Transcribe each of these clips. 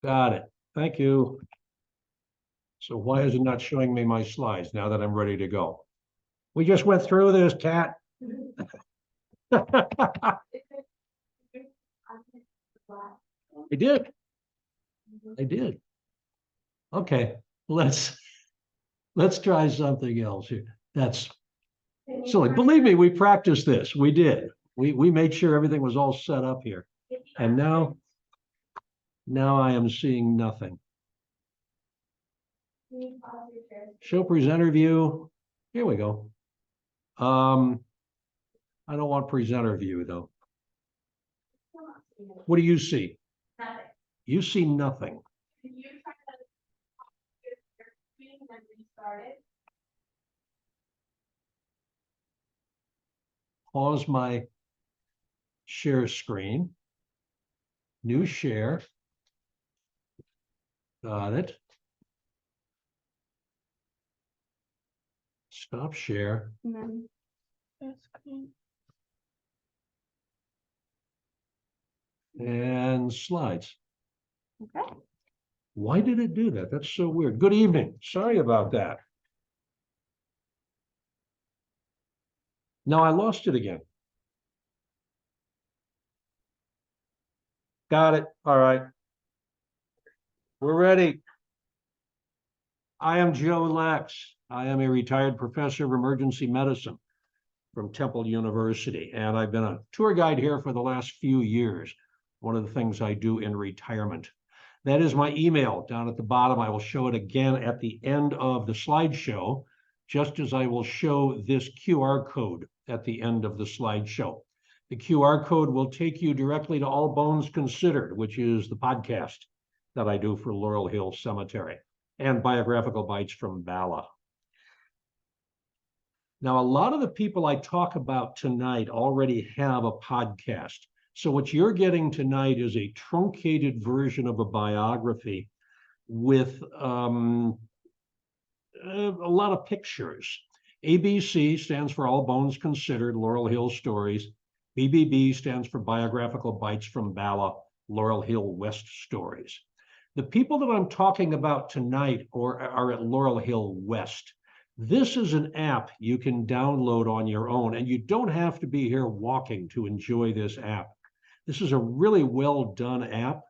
Got it. Thank you. So why is it not showing me my slides now that I'm ready to go? We just went through this, Kat. I did. I did. Okay, let's try something else here. That's silly. Believe me, we practiced this. We did. We made sure everything was all set up here. And now I am seeing nothing. Show presenter view. Here we go. I don't want presenter view though. What do you see? Nothing. You see nothing. Can you try to your screen and restart it? Pause my share screen. New share. Got it. Stop share. And then share screen. And slides. Okay. Why did it do that? That's so weird. Good evening. Sorry about that. No, I lost it again. Got it. All right. We're ready. I am Joe Lex. I am a retired professor of emergency medicine from Temple University, and I've been a tour guide here for the last few years. One of the things I do in retirement. That is my email down at the bottom. I will show it again at the end of the slideshow, just as I will show this QR code at the end of the slideshow. The QR code will take you directly to All Bones Considered, which is the podcast that I do for Laurel Hill Cemetery, and Biographical Bites from Bala. Now, a lot of the people I talk about tonight already have a podcast. So what you're getting tonight is a truncated version of a biography with a lot of pictures. ABC stands for All Bones Considered, Laurel Hill Stories. BBB stands for Biographical Bites from Bala, Laurel Hill West Stories. The people that I'm talking about tonight are at Laurel Hill West. This is an app you can download on your own, and you don't have to be here walking to enjoy this app. This is a really well done app,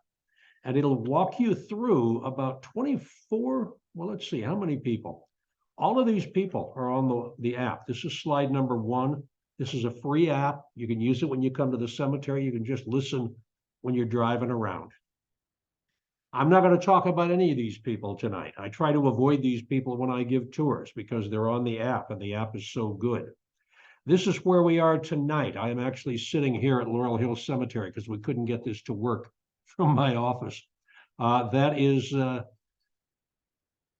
and it'll walk you through about 24, well, let's see, how many people? All of these people are on the app. This is slide number 1. This is a free app. You can use it when you come to the cemetery. You can just listen when you're driving around. I'm not going to talk about any of these people tonight. I try to avoid these people when I give tours because they're on the app and the app is so good. This is where we are tonight. I am actually sitting here at Laurel Hill Cemetery because we couldn't get this to work from my office. That is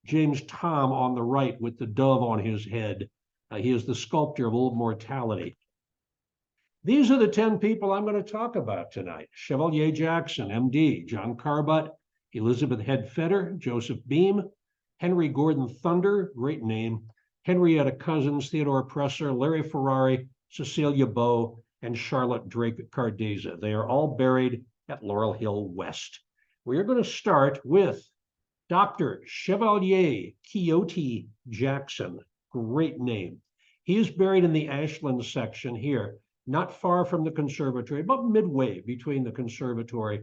James Tom on the right with the dove on his head. He is the sculptor of Old Mortality. These are the 10 people I'm going to talk about tonight. Chevalier Jackson, MD, John Carbutt, Elizabeth Head Fetter, Joseph Beam, Henry Gordon Thunder, great name, Henrietta Cousins, Theodore Presser, Larry Ferrari, Cecilia Bow, and Charlotte Drake Cardeza. They are all buried at Laurel Hill West. We are going to start with Dr. Chevalier Quixote Jackson, great name. He is buried in the Ashland section here, not far from the conservatory, about midway between the conservatory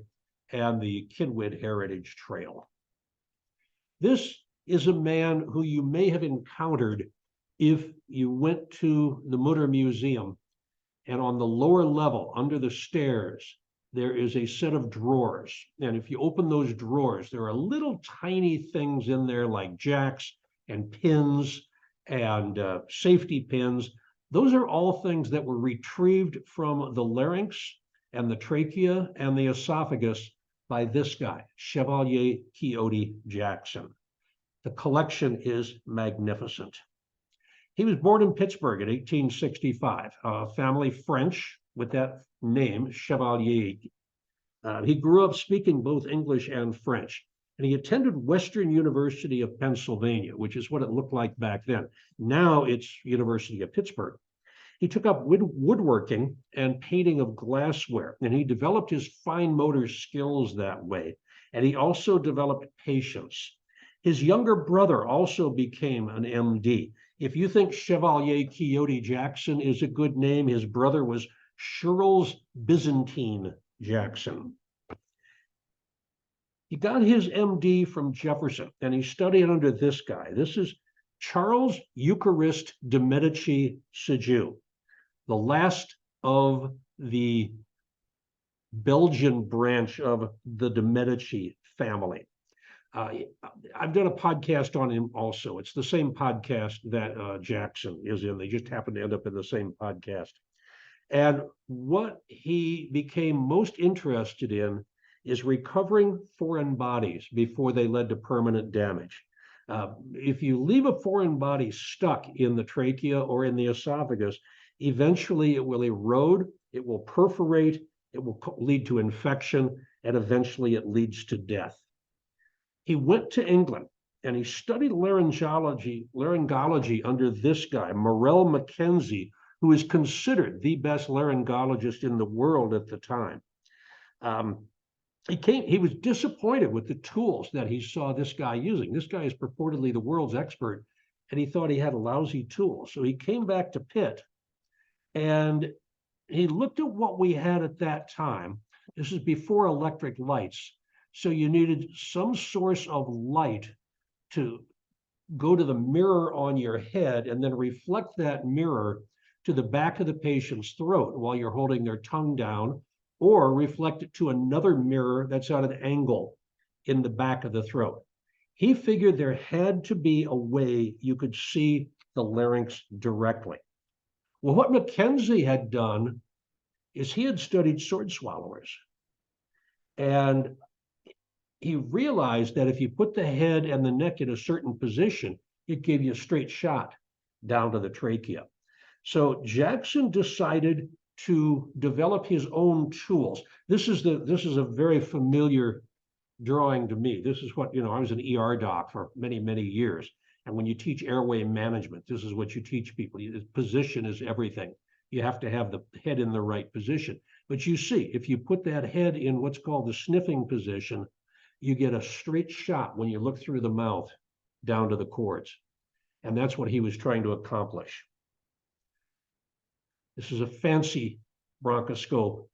and the Kidwood Heritage Trail. This is a man who you may have encountered if you went to the Mutter Museum, and on the lower level, under the stairs, there is a set of drawers. And if you open those drawers, there are little tiny things in there like jacks and pins and safety pins. Those are all things that were retrieved from the larynx and the trachea and the esophagus by this guy, Chevalier Quixote Jackson. The collection is magnificent. He was born in Pittsburgh in 1865, family French with that name, Chevalier. He grew up speaking both English and French, and he attended Western University of Pennsylvania, which is what it looked like back then. Now it's University of Pittsburgh. He took up woodworking and painting of glassware, and he developed his fine motor skills that way. And he also developed patience. His younger brother also became an MD. If you think Chevalier Quixote Jackson is a good name, his brother was Charles Byzantine Jackson. He got his MD from Jefferson, and he studied under this guy. This is Charles Eucharist de Medici Séjoux, the last of the Belgian branch of the de Medici family. I've done a podcast on him also. It's the same podcast that Jackson is in. They just happen to end up in the same podcast. And what he became most interested in is recovering foreign bodies before they led to permanent damage. If you leave a foreign body stuck in the trachea or in the esophagus, eventually it will erode, it will perforate, it will lead to infection, and eventually it leads to death. He went to England and he studied laryngology under this guy, Morel Mackenzie, who is considered the best laryngologist in the world at the time. He was disappointed with the tools that he saw this guy using. This guy is purportedly the world's expert, and he thought he had lousy tools. So he came back to Pitt, and he looked at what we had at that time. This is before electric lights. So you needed some source of light to go to the mirror on your head and then reflect that mirror to the back of the patient's throat while you're holding their tongue down, or reflect it to another mirror that's at an angle in the back of the throat. He figured there had to be a way you could see the larynx directly. Well, what Mackenzie had done is he had studied sword swallowers. And he realized that if you put the head and the neck in a certain position, it gave you a straight shot down to the trachea. So Jackson decided to develop his own tools. This is a very familiar drawing to me. This is what, I was an ER doc for many, many years. And when you teach airway management, this is what you teach people. Position is everything. You have to have the head in the right position. But you see, if you put that head in what's called the sniffing position, you get a straight shot when you look through the mouth down to the cords. And that's what he was trying to accomplish. This is a fancy bronchoscope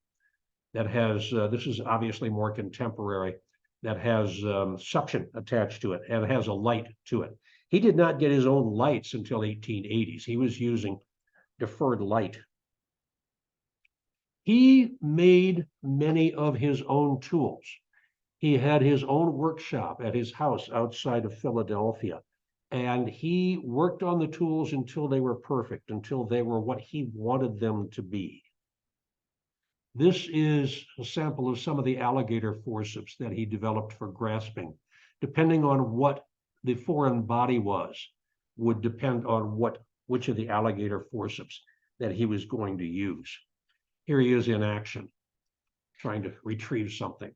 that has, this is obviously more contemporary, that has suction attached to it and it has a light to it. He did not get his own lights until 1880s. He was using deferred light. He made many of his own tools. He had his own workshop at his house outside of Philadelphia. And he worked on the tools until they were perfect, until they were what he wanted them to be. This is a sample of some of the alligator forceps that he developed for grasping. Depending on what the foreign body was, would depend on which of the alligator forceps that he was going to use. Here he is in action, trying to retrieve something.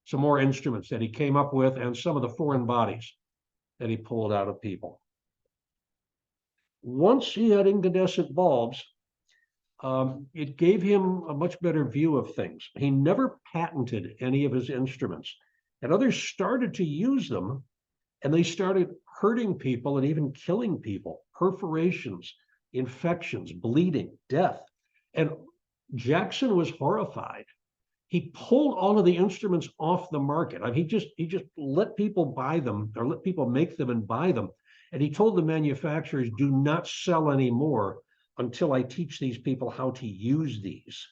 Some more instruments that he came up with and some of the foreign bodies that he pulled out of people. Once he had incandescent bulbs, it gave him a much better view of things. He never patented any of his instruments, and others started to use them, and they started hurting people and even killing people, perforations, infections, bleeding, death. And Jackson was horrified. He pulled all of the instruments off the market. I mean, he just let people buy them, or let people make them and buy them. And he told the manufacturers, do not sell anymore until I teach these people how to use these.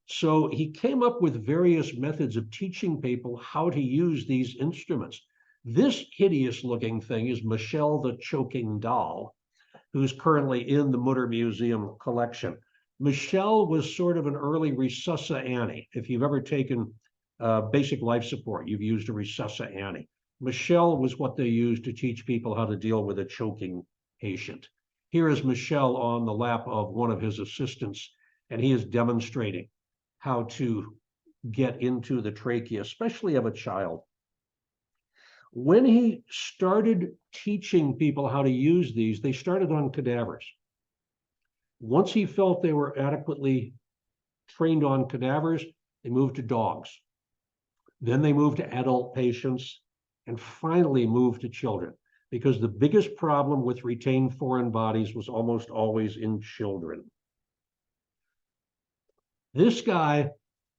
So he came up with various methods of teaching people how to use these instruments. This hideous looking thing is Michelle the Choking Doll, who's currently in the Mutter Museum collection. Michelle was sort of an early Resusci Annie. If you've ever taken basic life support, you've used a Resusci Annie. Michelle was what they used to teach people how to deal with a choking patient. Here is Michelle on the lap of one of his assistants, and he is demonstrating how to get into the trachea, especially of a child. When he started teaching people how to use these, they started on cadavers. Once he felt they were adequately trained on cadavers, they moved to dogs. Then they moved to adult patients and finally moved to children because the biggest problem with retained foreign bodies was almost always in children. This guy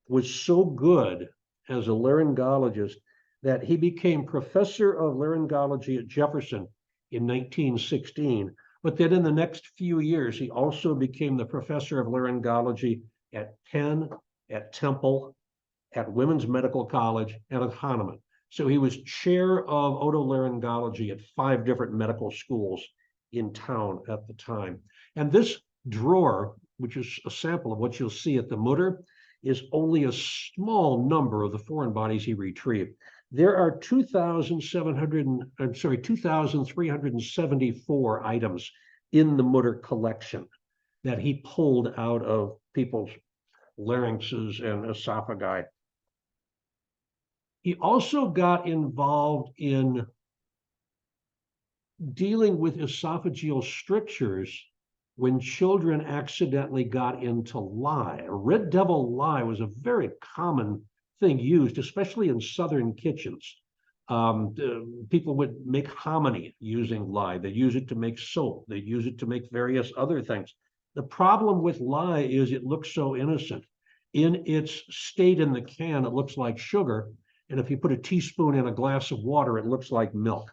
was so good as a laryngologist that he became professor of laryngology at Jefferson in 1916. But then in the next few years, he also became the professor of laryngology at Penn, at Temple, at Women's Medical College, and at Hahnemann. So he was chair of otolaryngology at 5 different medical schools in town at the time. And this drawer, which is a sample of what you'll see at the Mutter, is only a small number of the foreign bodies he retrieved. There are 2,374 items in the Mutter collection that he pulled out of people's larynxes and esophagi. He also got involved in dealing with esophageal strictures when children accidentally got into lye. A red devil lye was a very common thing used, especially in southern kitchens. People would make hominy using lye. They use it to make soap. They use it to make various other things. The problem with lye is it looks so innocent. In its state in the can, it looks like sugar. And if you put a teaspoon in a glass of water, it looks like milk.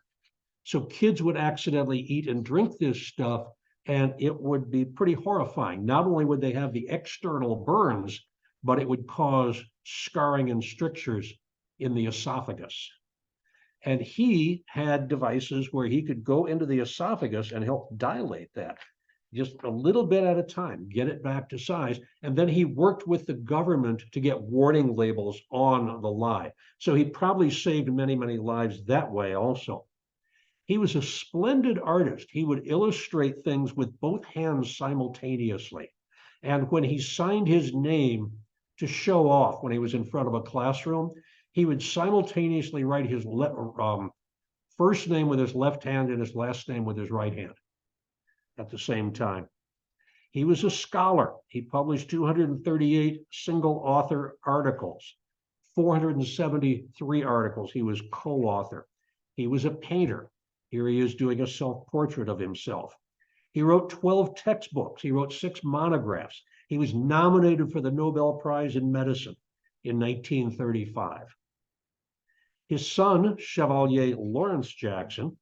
So kids would accidentally eat and drink this stuff, and it would be pretty horrifying. Not only would they have the external burns, but it would cause scarring and strictures in the esophagus. And he had devices where he could go into the esophagus and help dilate that just a little bit at a time, get it back to size. And then he worked with the government to get warning labels on the lye. So he probably saved many, many lives that way also. He was a splendid artist. He would illustrate things with both hands simultaneously. And when he signed his name to show off when he was in front of a classroom, he would simultaneously write his first name with his left hand and his last name with his right hand at the same time. He was a scholar. He published 238 single author articles, 473 articles he was co-author. He was a painter. Here he is doing a self-portrait of himself. He wrote 12 textbooks. He wrote 6 monographs. He was nominated for the Nobel Prize in Medicine in 1935. His son, Chevalier Lawrence Jackson,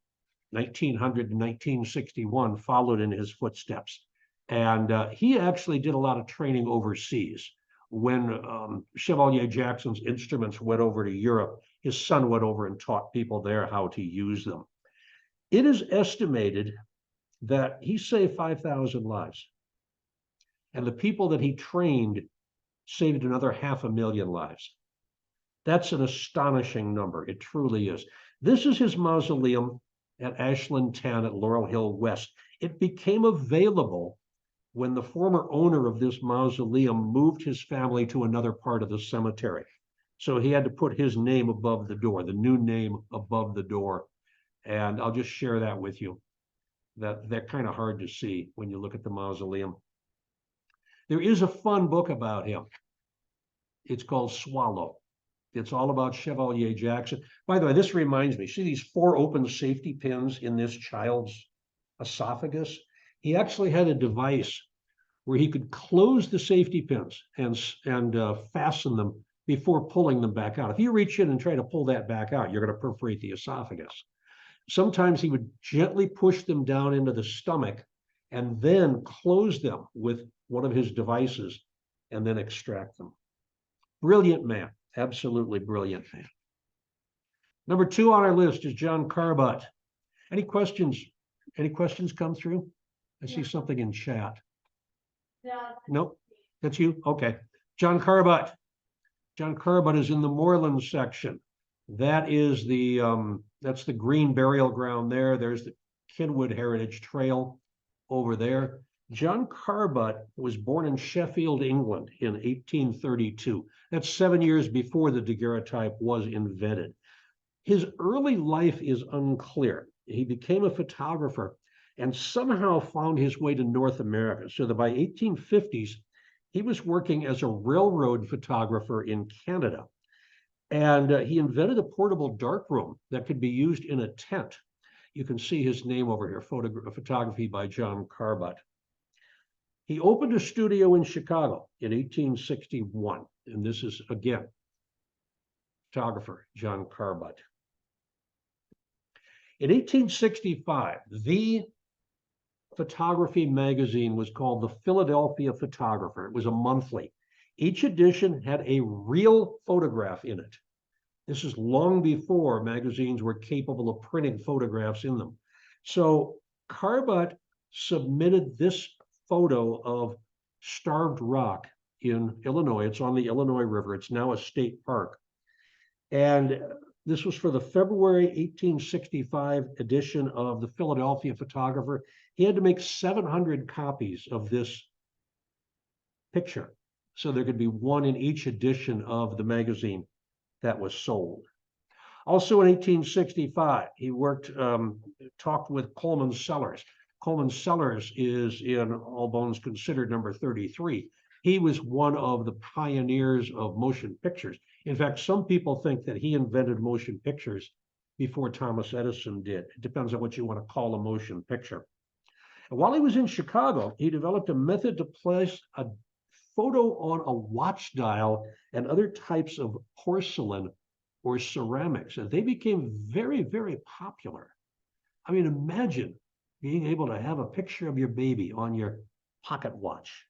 1900 to 1961, followed in his footsteps. And he actually did a lot of training overseas. When Chevalier Jackson's instruments went over to Europe, his son went over and taught people there how to use them. It is estimated that he saved 5,000 lives. And the people that he trained saved another 500,000 lives. That's an astonishing number. It truly is. This is his mausoleum at Ashland 10 at Laurel Hill West. It became available when the former owner of this mausoleum moved his family to another part of the cemetery. So he had to put his name above the door, the new name above the door. And I'll just share that with you. They're kind of hard to see when you look at the mausoleum. There is a fun book about him. It's called Swallow. It's all about Chevalier Jackson. By the way, this reminds me, see these 4 open safety pins in this child's esophagus? He actually had a device where he could close the safety pins and fasten them before pulling them back out. If you reach in and try to pull that back out, you're going to perforate the esophagus. Sometimes he would gently push them down into the stomach and then close them with one of his devices and then extract them. Brilliant man. Absolutely brilliant man. Number 2 on our list is John Carbutt. Any questions? Any questions come through? I see something in chat. Nope, that's you? Okay. John Carbutt. John Carbutt is in the moorland section. That is that's the green burial ground there. There's the Kenwood Heritage Trail over there. John Carbutt was born in Sheffield, England in 1832. That's 7 years before the daguerreotype was invented. His early life is unclear. He became a photographer and somehow found his way to North America. So that by 1850s, he was working as a railroad photographer in Canada. And he invented a portable darkroom that could be used in a tent. You can see his name over here, photography by John Carbutt. He opened a studio in Chicago in 1861, and this is, again, photographer John Carbutt. In 1865, the photography magazine was called the Philadelphia Photographer. It was a monthly. Each edition had a real photograph in it. This is long before magazines were capable of printing photographs in them. So Carbutt submitted this photo of Starved Rock in Illinois. It's on the Illinois River. It's now a state park. And this was for the February 1865 edition of the Philadelphia Photographer. He had to make 700 copies of this picture, so there could be one in each edition of the magazine that was sold. Also in 1865, he talked with Coleman Sellers. Coleman Sellers is, in All Bones Considered, number 33. He was one of the pioneers of motion pictures. In fact, some people think that he invented motion pictures before Thomas Edison did. It depends on what you want to call a motion picture. And while he was in Chicago, he developed a method to place a photo on a watch dial and other types of porcelain or ceramics, and they became very, very popular. I mean, imagine being able to have a picture of your baby on your pocket watch.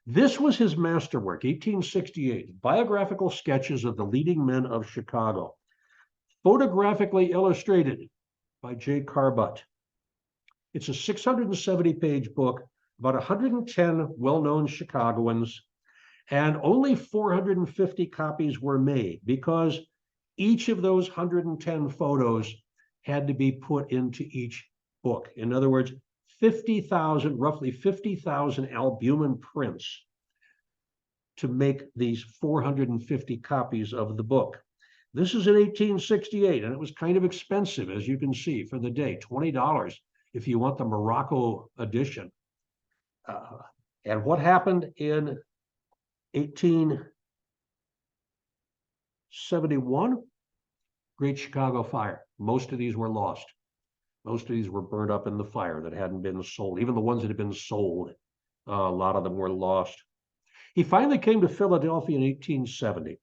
This was his masterwork, 1868, biographical sketches of the leading men of Chicago, photographically illustrated by J. Carbutt. It's a 670-page book, about 110 well-known Chicagoans, and only 450 copies were made because each of those 110 photos had to be put into each book. In other words, 50,000, roughly 50,000 albumin prints to make these 450 copies of the book. This is in 1868, and it was kind of expensive, as you can see, for the day, $20 if you want the Morocco edition. And what happened in 1871? Great Chicago Fire. Most of these were lost. Most of these were burned up in the fire that hadn't been sold. Even the ones that had been sold, a lot of them were lost. He finally came to Philadelphia in 1870.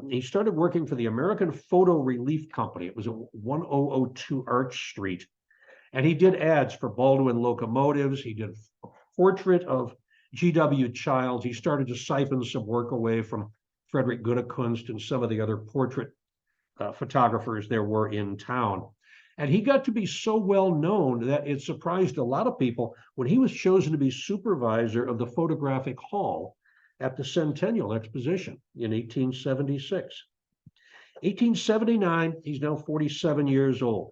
He started working for the American Photo Relief Company. It was at 1002 Arch Street. And he did ads for Baldwin locomotives. He did a portrait of G.W. Childs. He started to siphon some work away from Frederick Goodekunst and some of the other portrait photographers there were in town. And he got to be so well known that it surprised a lot of people when he was chosen to be supervisor of the photographic hall at the Centennial Exposition in 1876. 1879, he's now 47 years old.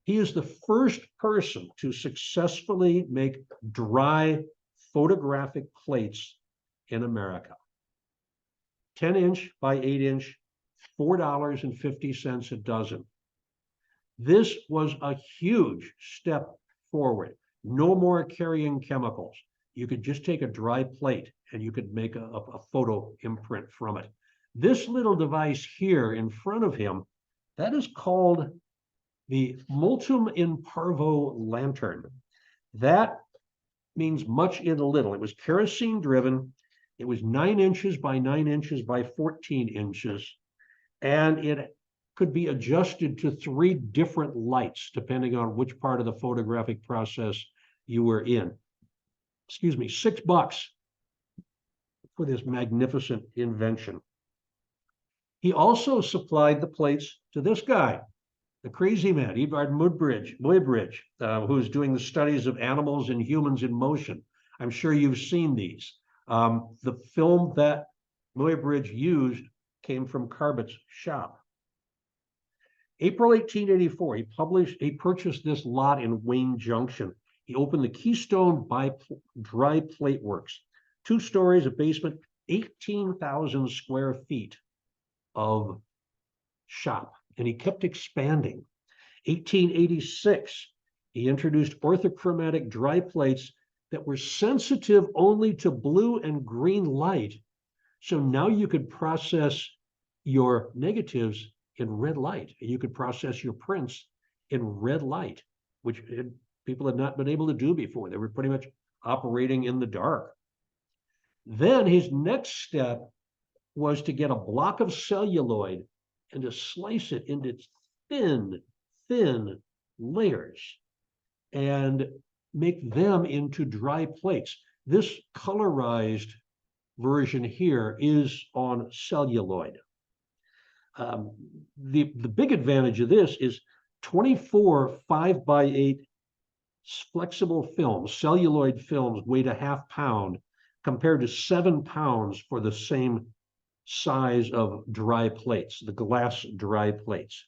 He is the first person to successfully make dry photographic plates in America. 10-inch by 8-inch, $4.50 a dozen. This was a huge step forward. No more carrying chemicals. You could just take a dry plate and you could make a photo imprint from it. This little device here in front of him, that is called the multum in parvo lantern. That means much in little. It was kerosene driven. It was 9 inches by 9 inches by 14 inches. And it could be adjusted to 3 different lights, depending on which part of the photographic process you were in. Excuse me, $6 for this magnificent invention. He also supplied the plates to this guy, the crazy man, Edvard Muybridge, who's doing the studies of animals and humans in motion. I'm sure you've seen these. The film that Muybridge used came from Carbutt's shop. April 1884, he purchased this lot in Wayne Junction. He opened the Keystone Dry Plate Works, 2 stories, a basement, 18,000 square feet of shop. And he kept expanding. 1886, he introduced orthochromatic dry plates that were sensitive only to blue and green light, So now you could process your negatives in red light, and you could process your prints in red light, which people had not been able to do before. They were pretty much operating in the dark. Then his next step was to get a block of celluloid and to slice it into thin layers and make them into dry plates. This colorized version here is on celluloid. The big advantage of this is 24 5x8 flexible films, celluloid films weighed a half pound compared to 7 pounds for the same size of dry plates, the glass dry plates.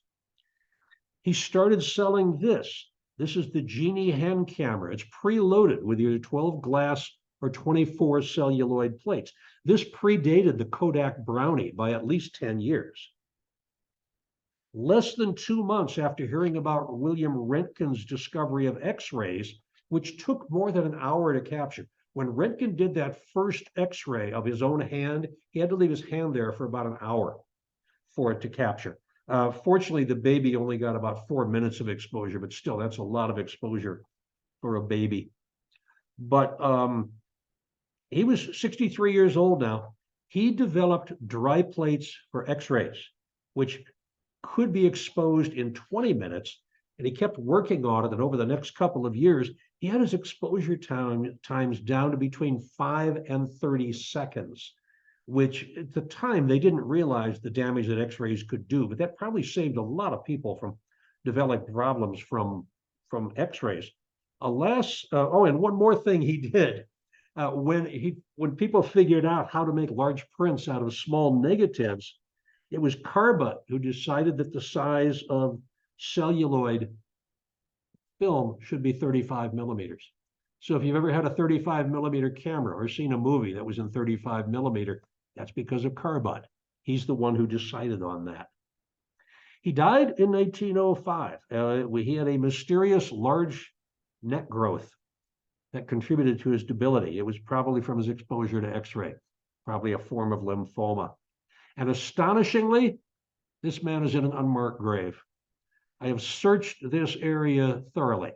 He started selling this. This is the Genie hand camera. It's preloaded with either 12 glass or 24 celluloid plates. This predated the Kodak Brownie by at least 10 years. Less than 2 months after hearing about William Röntgen's discovery of X-rays, which took more than an hour to capture. When Röntgen did that first X-ray of his own hand, he had to leave his hand there for about an hour for it to capture. Fortunately, the baby only got about 4 minutes of exposure, but still, that's a lot of exposure for a baby. But he was 63 years old now. He developed dry plates for X-rays, which could be exposed in 20 minutes, and he kept working on it. And over the next couple of years, he had his exposure times down to between 5 and 30 seconds, which at the time they didn't realize the damage that X-rays could do, but that probably saved a lot of people from developing problems from X-rays. Alas, oh, and one more thing he did. When people figured out how to make large prints out of small negatives, it was Carbutt who decided that the size of celluloid film should be 35 millimeters. So if you've ever had a 35 millimeter camera or seen a movie that was in 35 millimeter, that's because of Carbutt. He's the one who decided on that. He died in 1905. He had a mysterious large neck growth that contributed to his debility. It was probably from his exposure to X-ray, probably a form of lymphoma. And astonishingly, this man is in an unmarked grave. I have searched this area thoroughly.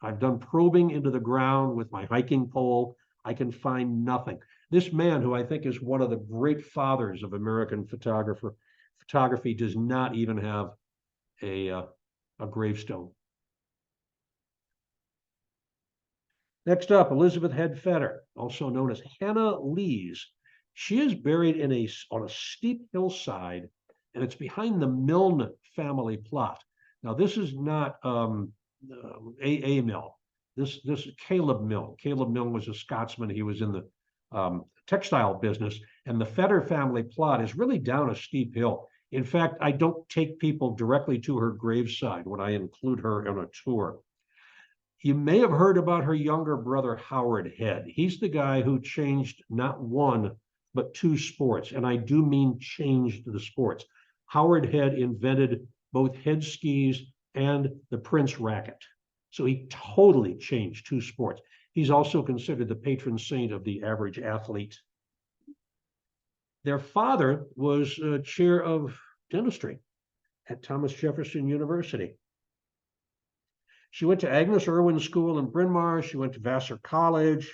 I've done probing into the ground with my hiking pole. I can find nothing. This man, who I think is one of the great fathers of American photography, does not even have a gravestone. Next up, Elizabeth Head Fetter, also known as Hannah Lees. She is buried on a steep hillside, and it's behind the Milne family plot. Now, this is not A. Mill. This is Caleb Milne. Caleb Milne was a Scotsman. He was in the textile business, and the Fetter family plot is really down a steep hill. In fact, I don't take people directly to her graveside when I include her on a tour. You may have heard about her younger brother, Howard Head. He's the guy who changed not one, but 2 sports. And I do mean changed the sports. Howard Head invented both head skis and the Prince racket. So he totally changed 2 sports. He's also considered the patron saint of the average athlete. Their father was chair of dentistry at Thomas Jefferson University. She went to Agnes Irwin School in Bryn Mawr. She went to Vassar College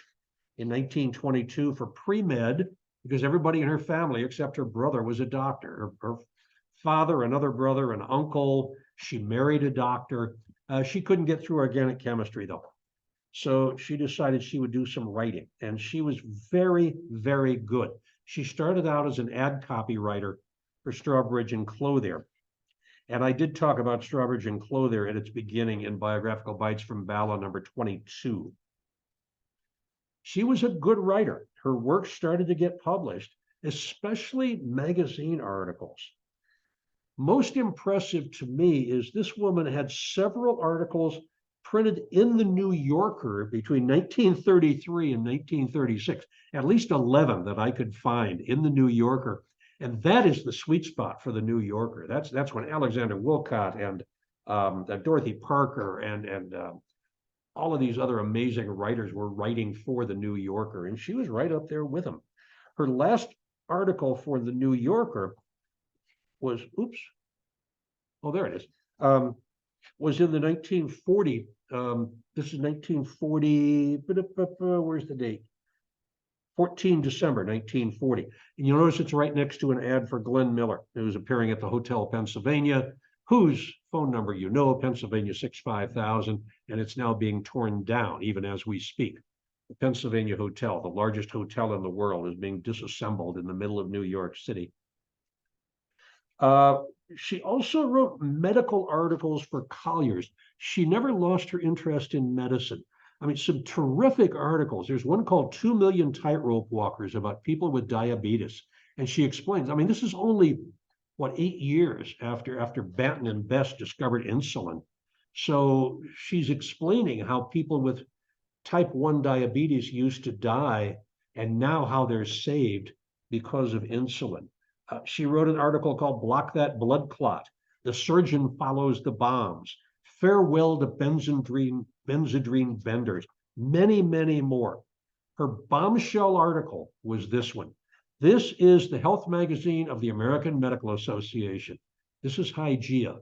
in 1922 for pre-med, because everybody in her family, except her brother, was a doctor. Her father, another brother, an uncle. She married a doctor. She couldn't get through organic chemistry, though. So she decided she would do some writing, and she was very, very good. She started out as an ad copywriter for Strawbridge and Clothier. And I did talk about Strawbridge and Clothier at its beginning in Biographical Bites from Bala number 22. She was a good writer. Her work started to get published, especially magazine articles. Most impressive to me is this woman had several articles printed in the New Yorker between 1933 and 1936, at least 11 that I could find in the New Yorker. And that is the sweet spot for the New Yorker. That's when Alexander Woollcott and Dorothy Parker and all of these other amazing writers were writing for the New Yorker, and she was right up there with them. Her last article for the New Yorker was, oops, oh, there it is, was in the 1940, this is 1940, where's the date? 14 December 1940. And you'll notice it's right next to an ad for Glenn Miller, who's appearing at the Hotel Pennsylvania, whose phone number you know, Pennsylvania 65000, and it's now being torn down even as we speak. The Pennsylvania Hotel, the largest hotel in the world, is being disassembled in the middle of New York City. She also wrote medical articles for Collier's. She never lost her interest in medicine. I mean, some terrific articles. There's one called 2 Million Tightrope Walkers about people with diabetes. And she explains, I mean, this is only, what, 8 years after Banton and Best discovered insulin. So she's explaining how people with type 1 diabetes used to die and now how they're saved because of insulin. She wrote an article called Block That Blood Clot. The Surgeon Follows the Bombs. Farewell to Benzodrine Vendors. Many, many more. Her bombshell article was this one. This is the health magazine of the American Medical Association. This is Hygeia.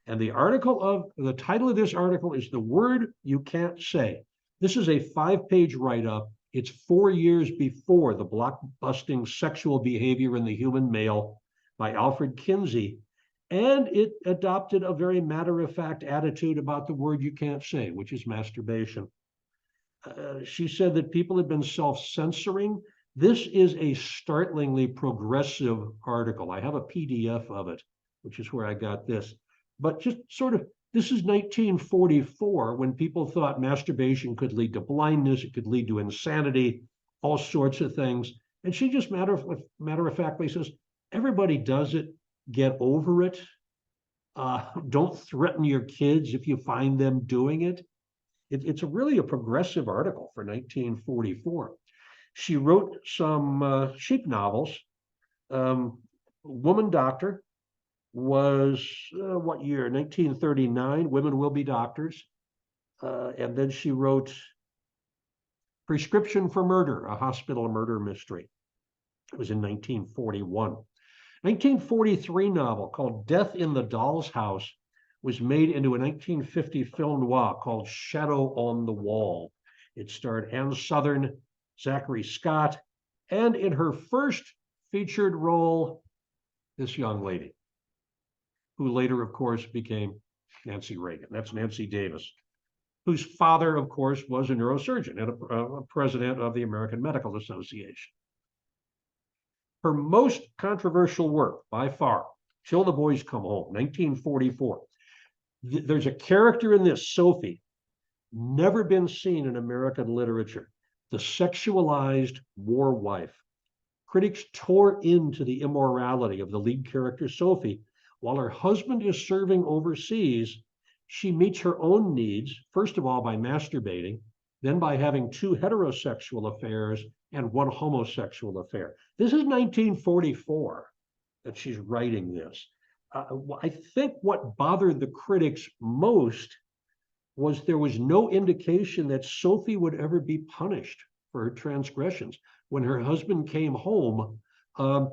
And the title of this article is The Word You Can't Say. This is a 5-page write-up. It's 4 years before the blockbusting Sexual Behavior in the Human Male by Alfred Kinsey. And it adopted a very matter-of-fact attitude about the word you can't say, which is masturbation. She said that people had been self-censoring. This is a startlingly progressive article. I have a PDF of it, which is where I got this. But just sort of, this is 1944, when people thought masturbation could lead to blindness, it could lead to insanity, all sorts of things. And she just matter of factly says, everybody does it, get over it. Don't threaten your kids if you find them doing it. It's really a progressive article for 1944. She wrote some cheap novels. Woman Doctor was what year? 1939, Women Will Be Doctors. And then she wrote Prescription for Murder, a hospital murder mystery. It was in 1941. 1943 novel called Death in the Doll's House was made into a 1950 film noir called Shadow on the Wall. It starred Ann Sothern, Zachary Scott, and in her first featured role, this young lady, who later, of course, became Nancy Reagan. That's Nancy Davis, whose father, of course, was a neurosurgeon and a president of the American Medical Association. Her most controversial work, by far, Till the Boys Come Home, 1944. There's a character in this, Sophie, never been seen in American literature, the sexualized war wife. Critics tore into the immorality of the lead character, Sophie. While her husband is serving overseas, she meets her own needs, first of all by masturbating, then by having 2 heterosexual affairs and 1 homosexual affair. This is 1944 that she's writing this. I think what bothered the critics most was there was no indication that Sophie would ever be punished for her transgressions. When her husband came home,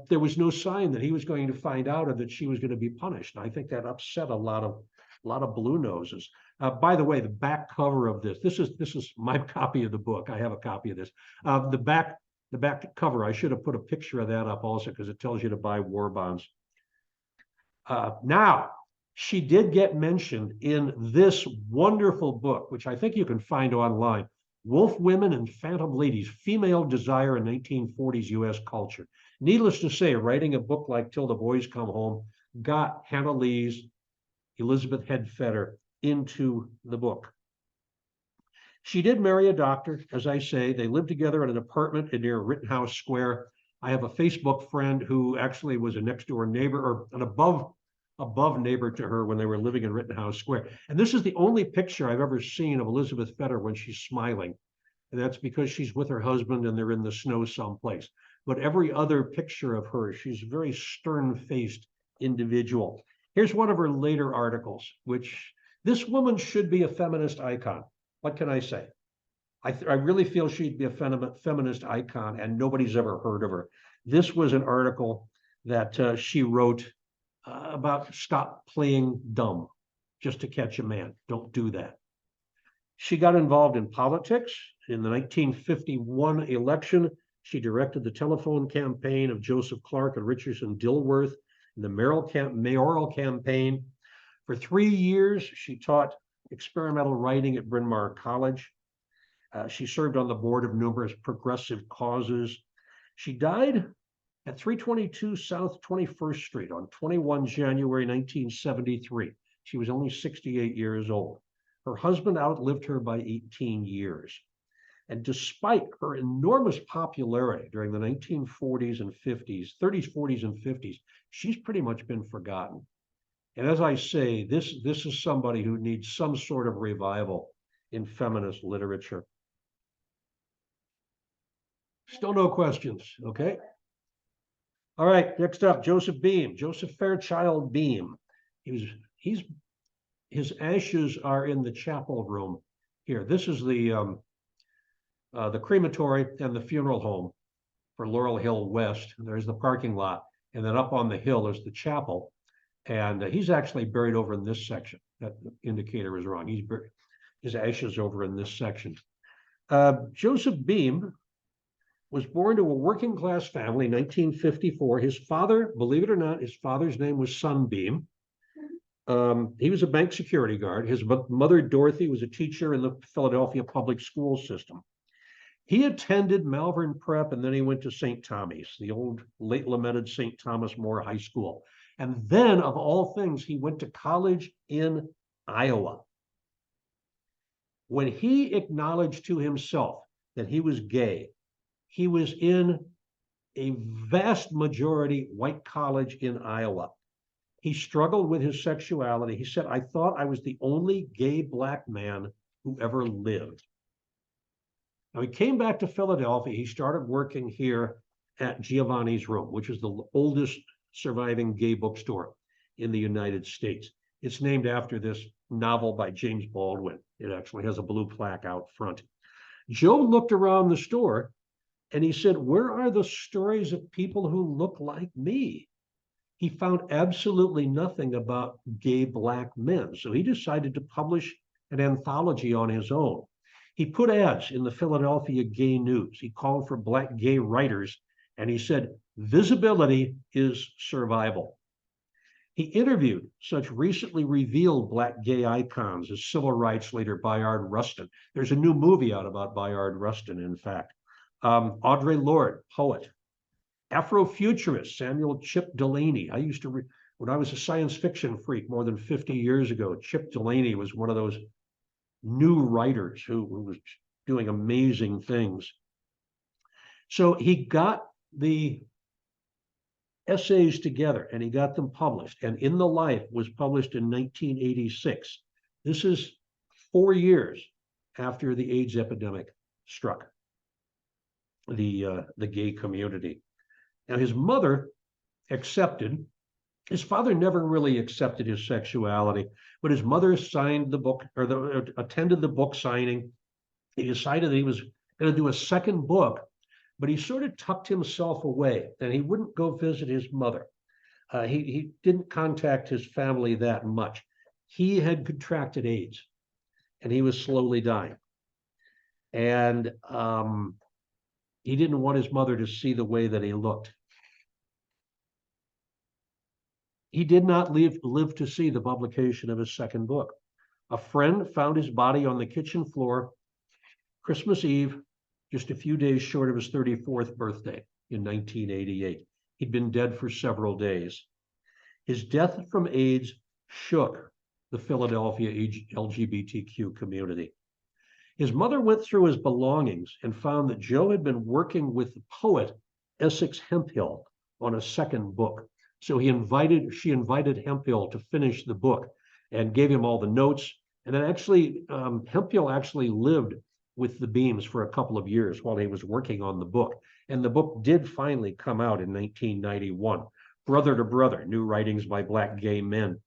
there was no sign that he was going to find out or that she was going to be punished. And I think that upset a lot of blue noses. By the way, the back cover of this is my copy of the book. I have a copy of this. The back cover, I should have put a picture of that up also because it tells you to buy war bonds. Now, she did get mentioned in this wonderful book, which I think you can find online, Wolf Women and Phantom Ladies, Female Desire in 1940s U.S. Culture. Needless to say, writing a book like Till the Boys Come Home got Hannah Lee's Elizabeth Head Fetter into the book. She did marry a doctor, as I say. They lived together in an apartment near Rittenhouse Square. I have a Facebook friend who actually was a next door neighbor or an above neighbor to her when they were living in Rittenhouse Square. And this is the only picture I've ever seen of Elizabeth Fetter when she's smiling. And that's because she's with her husband and they're in the snow someplace. But every other picture of her, she's a very stern-faced individual. Here's one of her later articles, which this woman should be a feminist icon. What can I say? I really feel she'd be a feminist icon and nobody's ever heard of her. This was an article that she wrote about stop playing dumb just to catch a man. Don't do that. She got involved in politics. In the 1951 election, she directed the telephone campaign of Joseph Clark and Richardson Dilworth in the mayoral campaign. For 3 years, she taught experimental writing at Bryn Mawr College. She served on the board of numerous progressive causes. She died at 322 South 21st Street on 21 January 1973. She was only 68 years old. Her husband outlived her by 18 years. And despite her enormous popularity during the 1940s and 50s, 30s, 40s, and 50s, she's pretty much been forgotten. And as I say, this is somebody who needs some sort of revival in feminist literature. Still no questions, okay? All right, next up, Joseph Beam, Joseph Fairchild Beam. His ashes are in the chapel room here. This is the crematory and the funeral home for Laurel Hill West. There's the parking lot, and then up on the hill is the chapel. And he's actually buried over in this section. That indicator is wrong. He's buried, his ashes over in this section. Joseph Beam was born to a working class family in 1954. His father, believe it or not, his father's name was Sunbeam. He was a bank security guard. His mother, Dorothy, was a teacher in the Philadelphia public school system. He attended Malvern Prep, and then he went to St. Tommy's, the old late lamented St. Thomas More High School. And then, of all things, he went to college in Iowa. When he acknowledged to himself that he was gay, he was in a vast majority white college in Iowa. He struggled with his sexuality. He said, "I thought I was the only gay Black man who ever lived." Now, he came back to Philadelphia. He started working here at Giovanni's Room, which is the oldest surviving gay bookstore in the United States. It's named after this novel by James Baldwin. It actually has a blue plaque out front. Joe looked around the store and he said, "Where are the stories of people who look like me?" He found absolutely nothing about gay Black men. So he decided to publish an anthology on his own. He put ads in the Philadelphia Gay News. He called for Black gay writers, and he said, "Visibility is survival." He interviewed such recently revealed Black gay icons as civil rights leader Bayard Rustin. There's a new movie out about Bayard Rustin, in fact. Audre Lorde, poet. Afrofuturist Samuel Chip Delaney. When I was a science fiction freak more than 50 years ago, Chip Delaney was one of those new writers who was doing amazing things. So he got the essays together and he got them published. And In the Life was published in 1986. This is 4 years after the AIDS epidemic struck the gay community. Now, his mother accepted. His father never really accepted his sexuality, but his mother signed the book or attended the book signing. He decided that he was going to do a second book, but he sort of tucked himself away and he wouldn't go visit his mother. He didn't contact his family that much. He had contracted AIDS and he was slowly dying. And he didn't want his mother to see the way that he looked. He did not live to see the publication of his second book. A friend found his body on the kitchen floor Christmas Eve, just a few days short of his 34th birthday in 1988. He'd been dead for several days. His death from AIDS shook the Philadelphia LGBTQ community. His mother went through his belongings and found that Joe had been working with the poet Essex Hemphill on a second book. So she invited Hemphill to finish the book and gave him all the notes. And then Hemphill actually lived with the Beams for a couple of years while he was working on the book. And the book did finally come out in 1991. Brother to Brother, New Writings by Black Gay Men,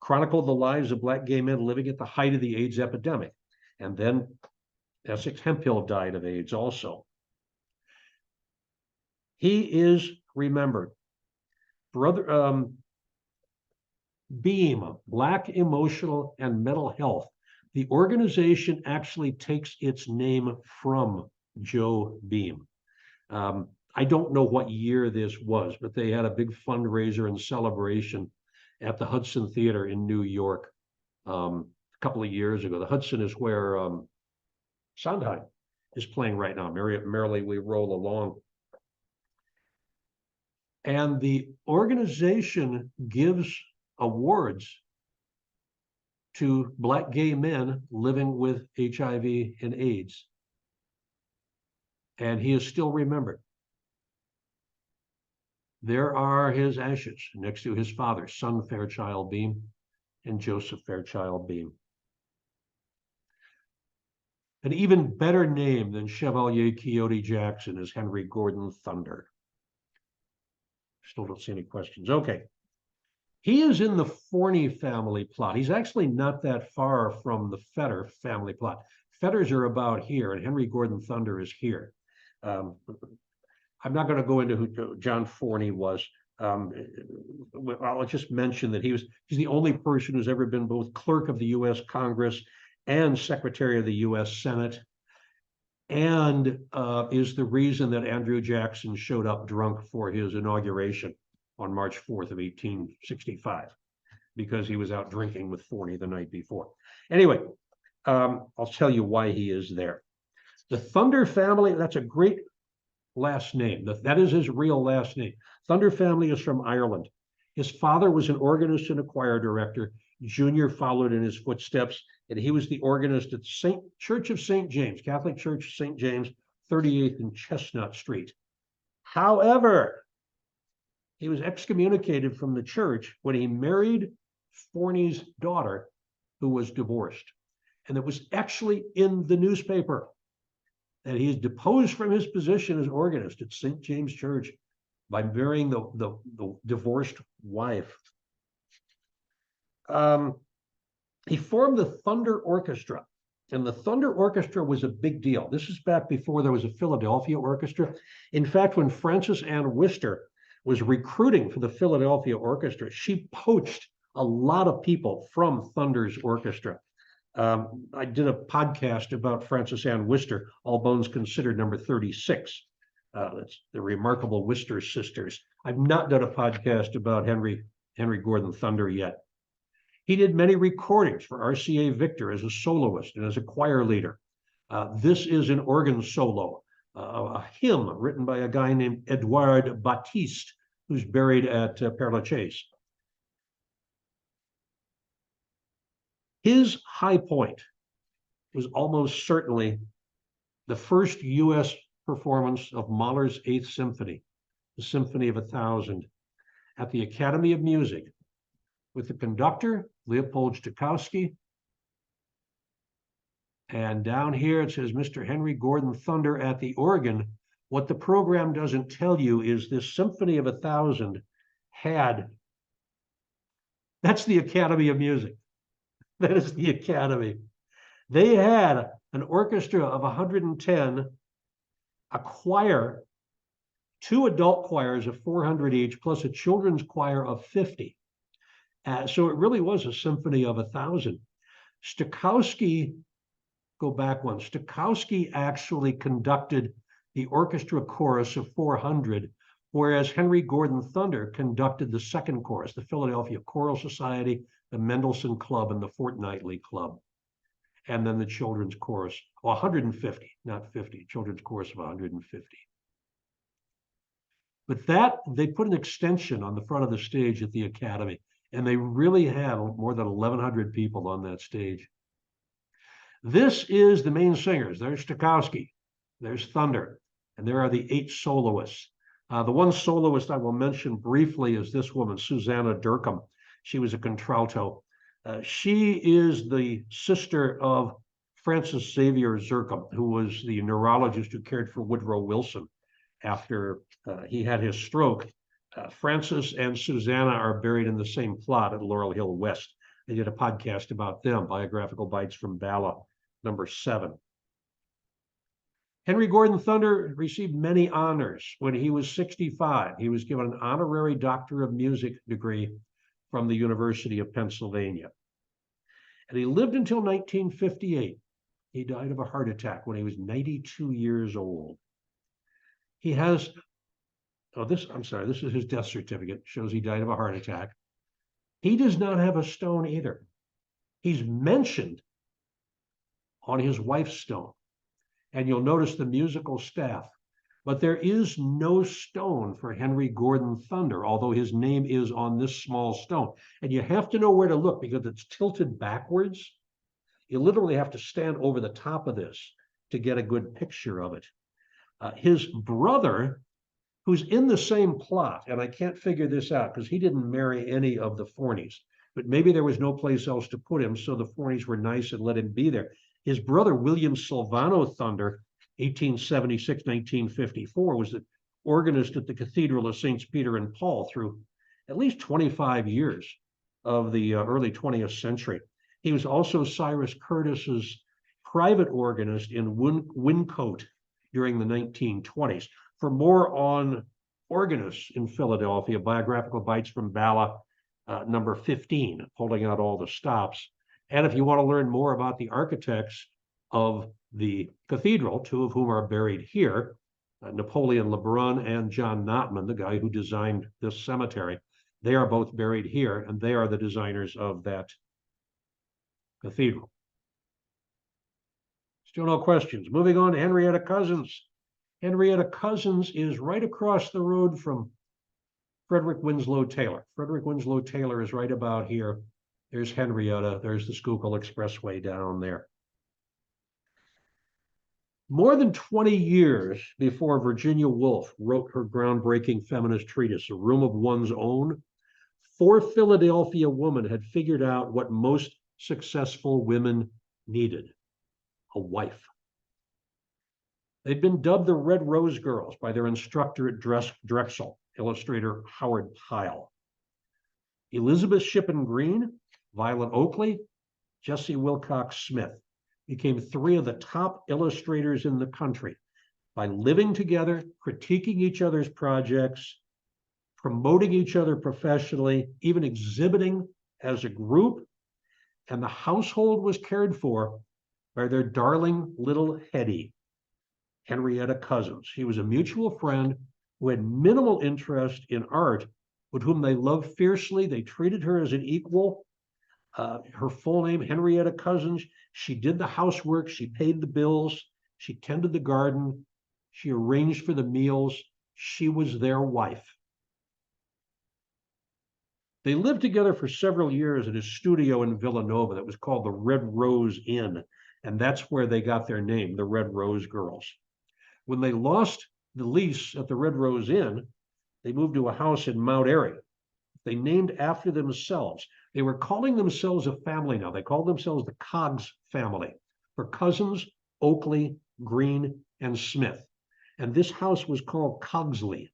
chronicled the lives of Black gay men living at the height of the AIDS epidemic. And then Essex Hemphill died of AIDS also. He is remembered. Brother, BEAM, Black Emotional and Mental Health. The organization actually takes its name from Joe Beam. I don't know what year this was, but they had a big fundraiser and celebration at the Hudson Theater in New York a couple of years ago. The Hudson is where Sondheim is playing right now. Merrily We Roll Along. And the organization gives awards to Black gay men living with HIV and AIDS. And he is still remembered. There are his ashes next to his father, son Fairchild Beam, and Joseph Fairchild Beam. An even better name than Chevalier Quixote Jackson is Henry Gordon Thunder. Still don't see any questions. Okay. He is in the Forney family plot. He's actually not that far from the Fetter family plot. Fetters are about here, and Henry Gordon Thunder is here. I'm not going to go into who John Forney was. I'll just mention that he's the only person who's ever been both clerk of the U.S. Congress and secretary of the U.S. Senate, and is the reason that Andrew Jackson showed up drunk for his inauguration on March 4th of 1865, because he was out drinking with Forney the night before. Anyway, I'll tell you why he is there. The Thunder family, that's a great last name. That is his real last name. Thunder family is from Ireland. His father was an organist and a choir director. Junior followed in his footsteps, and he was the organist at Church of St. James, Catholic Church of St. James, 38th and Chestnut Street. However, he was excommunicated from the church when he married Forney's daughter, who was divorced. And it was actually in the newspaper that he is deposed from his position as organist at St. James Church by marrying the divorced wife. He formed the Thunder Orchestra, and the Thunder Orchestra was a big deal. This is back before there was a Philadelphia Orchestra. In fact, when Frances Ann Wister was recruiting for the Philadelphia Orchestra, she poached a lot of people from Thunder's orchestra. I did a podcast about Frances Ann Wister, All Bones Considered, number 36. That's the remarkable Wister sisters. I've not done a podcast about Henry Gordon Thunder yet. He did many recordings for RCA Victor as a soloist and as a choir leader. This is an organ solo, a hymn written by a guy named Edouard Baptiste, who's buried at Père Lachaise. His high point was almost certainly the first U.S. performance of Mahler's Eighth Symphony, the Symphony of 1000, at the Academy of Music, with the conductor, Leopold Stokowski. And down here it says Mr. Henry Gordon Thunder at the organ. What the program doesn't tell you is this Symphony of 1000 had, that's the Academy of Music. That is the Academy. They had an orchestra of 110, a choir, 2 adult choirs of 400 each, plus a children's choir of 50. So it really was a symphony of 1000. Stokowski, go back one, Stokowski actually conducted the orchestra chorus of 400, whereas Henry Gordon Thunder conducted the second chorus, the Philadelphia Choral Society, the Mendelssohn Club, and the Fortnightly Club. And then the children's chorus, 150, not 50, children's chorus of 150. But that, they put an extension on the front of the stage at the Academy, and they really had more than 1,100 people on that stage. This is the main singers. There's Stokowski, there's Thunder, and there are the 8 soloists. The one soloist I will mention briefly is this woman, Susanna Durkham. She was a contralto. She is the sister of Francis Xavier Zircum, who was the neurologist who cared for Woodrow Wilson after he had his stroke. Francis and Susanna are buried in the same plot at Laurel Hill West. I did a podcast about them, Biographical Bites from Bala, number 7. Henry Gordon Thunder received many honors. When he was 65, he was given an honorary Doctor of Music degree from the University of Pennsylvania. And he lived until 1958. He died of a heart attack when he was 92 years old. He has, this is his death certificate, shows he died of a heart attack. He does not have a stone either. He's mentioned on his wife's stone. And you'll notice the musical staff, but there is no stone for Henry Gordon Thunder, although his name is on this small stone. And you have to know where to look because it's tilted backwards. You literally have to stand over the top of this to get a good picture of it. His brother, who's in the same plot, and I can't figure this out because he didn't marry any of the Forneys, but maybe there was no place else to put him, so the Forneys were nice and let him be there. His brother, William Silvano Thunder, 1876-1954, was the organist at the Cathedral of Saints Peter and Paul through at least 25 years of the early 20th century. He was also Cyrus Curtis's private organist in Wyncote during the 1920s. For more on organists in Philadelphia, biographical bites from Bala, number 15, holding out all the stops. And if you want to learn more about the architects of the cathedral, two of whom are buried here, Napoleon Lebrun and John Notman, the guy who designed this cemetery, they are both buried here, and they are the designers of that cathedral. Still no questions. Moving on to Henrietta Cousins. Henrietta Cousins is right across the road from Frederick Winslow Taylor. Frederick Winslow Taylor is right about here. There's Henrietta. There's the Schuylkill Expressway down there. More than 20 years before Virginia Woolf wrote her groundbreaking feminist treatise, A Room of One's Own, 4 Philadelphia women had figured out what most successful women needed: a wife. They'd been dubbed the Red Rose Girls by their instructor at Drexel, illustrator Howard Pyle. Elizabeth Shippen Green, Violet Oakley, Jessie Wilcox Smith became 3 of the top illustrators in the country by living together, critiquing each other's projects, promoting each other professionally, even exhibiting as a group. And the household was cared for by their darling little Hetty, Henrietta Cousins. She was a mutual friend who had minimal interest in art, but whom they loved fiercely. They treated her as an equal. Her full name, Henrietta Cousins. She did the housework. She paid the bills. She tended the garden. She arranged for the meals. She was their wife. They lived together for several years at a studio in Villanova that was called the Red Rose Inn, and that's where they got their name, the Red Rose Girls. When they lost the lease at the Red Rose Inn, they moved to a house in Mount Airy. They named after themselves. They were calling themselves a family now. They called themselves the Coggs family, for Cousins, Oakley, Green, and Smith. And this house was called Coggsley.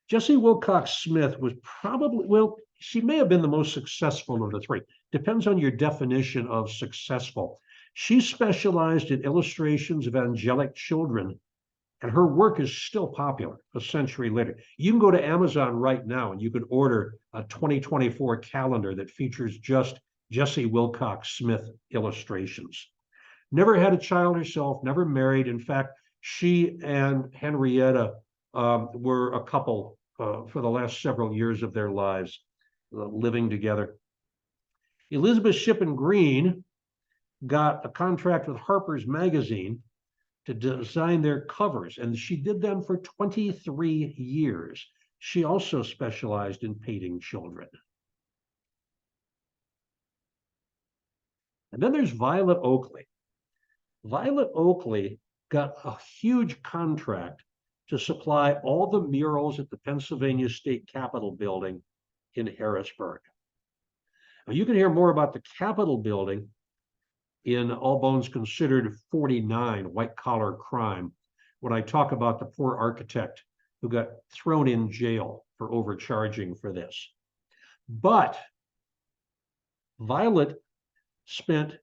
Jessie Wilcox Smith was probably, well, she may have been the most successful of the 3. Depends on your definition of successful. She specialized in illustrations of angelic children, and her work is still popular a century later. You can go to Amazon right now and you can order a 2024 calendar that features just Jessie Wilcox Smith illustrations. Never had a child herself, never married. In fact, she and Henrietta were a couple for the last several years of their lives, living together. Elizabeth Shippen Green got a contract with Harper's Magazine to design their covers, and she did them for 23 years. She also specialized in painting children. And then there's Violet Oakley. Violet Oakley got a huge contract to supply all the murals at the Pennsylvania State Capitol building in Harrisburg. Now, you can hear more about the Capitol building in All Bones Considered 49, White Collar Crime, when I talk about the poor architect who got thrown in jail for overcharging for this. But Violet spent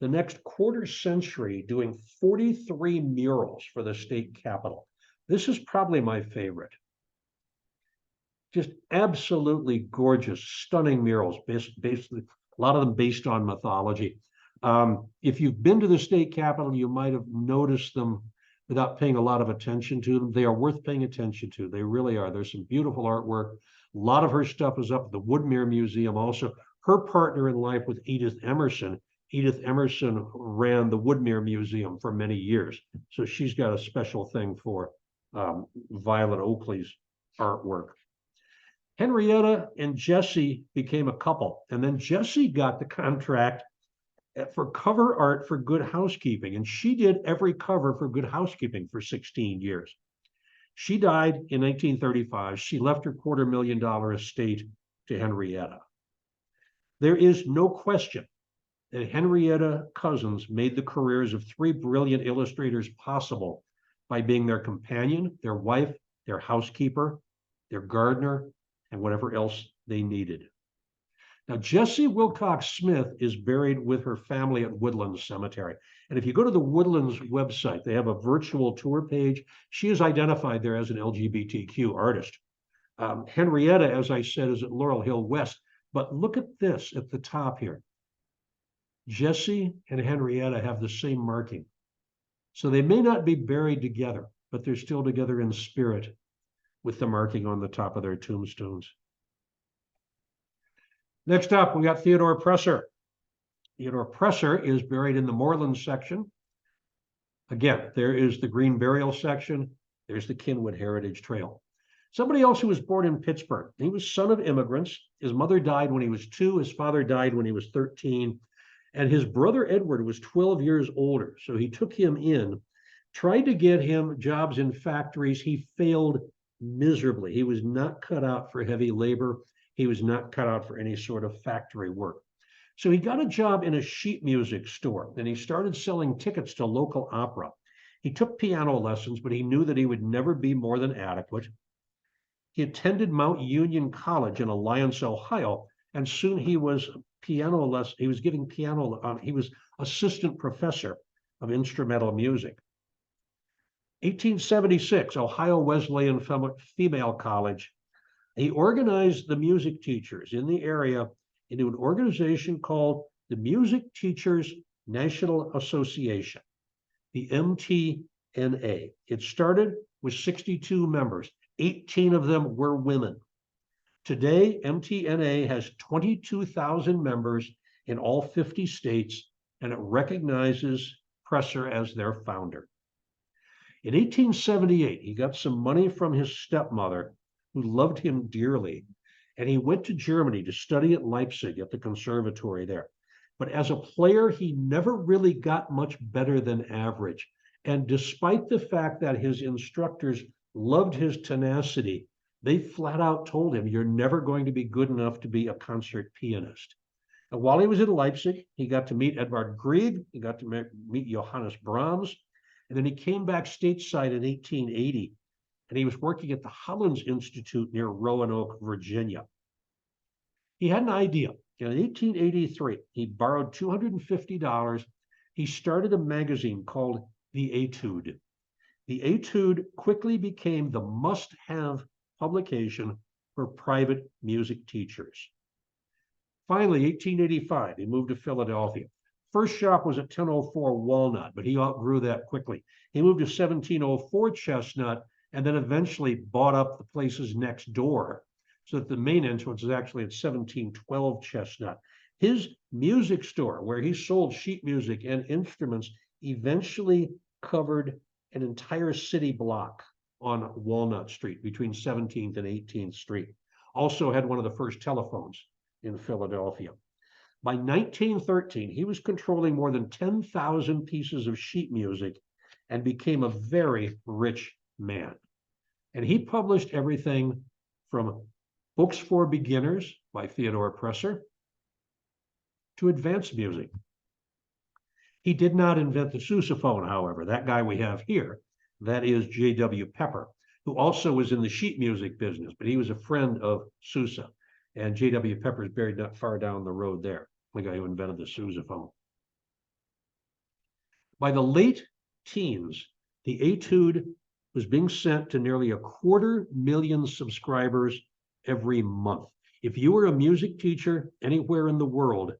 the next quarter century doing 43 murals for the state capitol. This is probably my favorite. Just absolutely gorgeous, stunning murals, basically a lot of them based on mythology. If you've been to the state capitol, you might have noticed them without paying a lot of attention to them. They are worth paying attention to. They really are. There's some beautiful artwork. A lot of her stuff is up at the Woodmere Museum. Also, her partner in life with Edith Emerson. Edith Emerson ran the Woodmere Museum for many years. So she's got a special thing for Violet Oakley's artwork. Henrietta and Jesse became a couple, and then Jesse got the contract for cover art for Good Housekeeping, and she did every cover for Good Housekeeping for 16 years. She died in 1935. She left her $250,000 estate to Henrietta. There is no question that Henrietta Cousins made the careers of three brilliant illustrators possible by being their companion, their wife, their housekeeper, their gardener, and whatever else they needed. Now, Jessie Wilcox Smith is buried with her family at Woodlands Cemetery. And if you go to the Woodlands website, they have a virtual tour page. She is identified there as an LGBTQ artist. Henrietta, as I said, is at Laurel Hill West. But look at this at the top here. Jessie and Henrietta have the same marking. So they may not be buried together, but they're still together in spirit with the marking on the top of their tombstones. Next up, we got Theodore Presser. Theodore Presser is buried in the Moreland section. Again, there is the Green Burial section. There's the Kinwood Heritage Trail. Somebody else who was born in Pittsburgh. He was son of immigrants. His mother died when he was 2. His father died when he was 13. And his brother Edward was 12 years older. So he took him in, tried to get him jobs in factories. He failed miserably. He was not cut out for heavy labor. He was not cut out for any sort of factory work. So he got a job in a sheet music store, and he started selling tickets to local opera. He took piano lessons, but he knew that he would never be more than adequate. He attended Mount Union College in Alliance, Ohio, and soon he was he was assistant professor of instrumental music. 1876, Ohio Wesleyan Female College. He organized the music teachers in the area into an organization called the Music Teachers National Association, the MTNA. It started with 62 members. 18 of them were women. Today, MTNA has 22,000 members in all 50 states, and it recognizes Presser as their founder. In 1878, he got some money from his stepmother, who loved him dearly, and he went to Germany to study at Leipzig at the conservatory there. But as a player, he never really got much better than average. And despite the fact that his instructors loved his tenacity, they flat out told him, you're never going to be good enough to be a concert pianist. And while he was in Leipzig, he got to meet Edvard Grieg, he got to meet Johannes Brahms, and then he came back stateside in 1880, and he was working at the Hollins Institute near Roanoke, Virginia. He had an idea. In 1883, he borrowed $250. He started a magazine called The Etude. The Etude quickly became the must-have publication for private music teachers. Finally, 1885, he moved to Philadelphia. First shop was at 1004 Walnut, but he outgrew that quickly. He moved to 1704 Chestnut, and then eventually bought up the places next door, so that the main entrance is actually at 1712 Chestnut. His music store, where he sold sheet music and instruments, eventually covered an entire city block on Walnut Street between 17th and 18th Street. Also had one of the first telephones in Philadelphia. By 1913, he was controlling more than 10,000 pieces of sheet music and became a very rich man. And he published everything from Books for Beginners by Theodore Presser to advanced music. He did not invent the sousaphone, however. That guy we have here, that is J.W. Pepper, who also was in the sheet music business, but he was a friend of Sousa. And J.W. Pepper is buried not far down the road there, the guy who invented the sousaphone. By the late teens, the Etude was being sent to nearly 250,000 subscribers every month. If you were a music teacher anywhere in the world,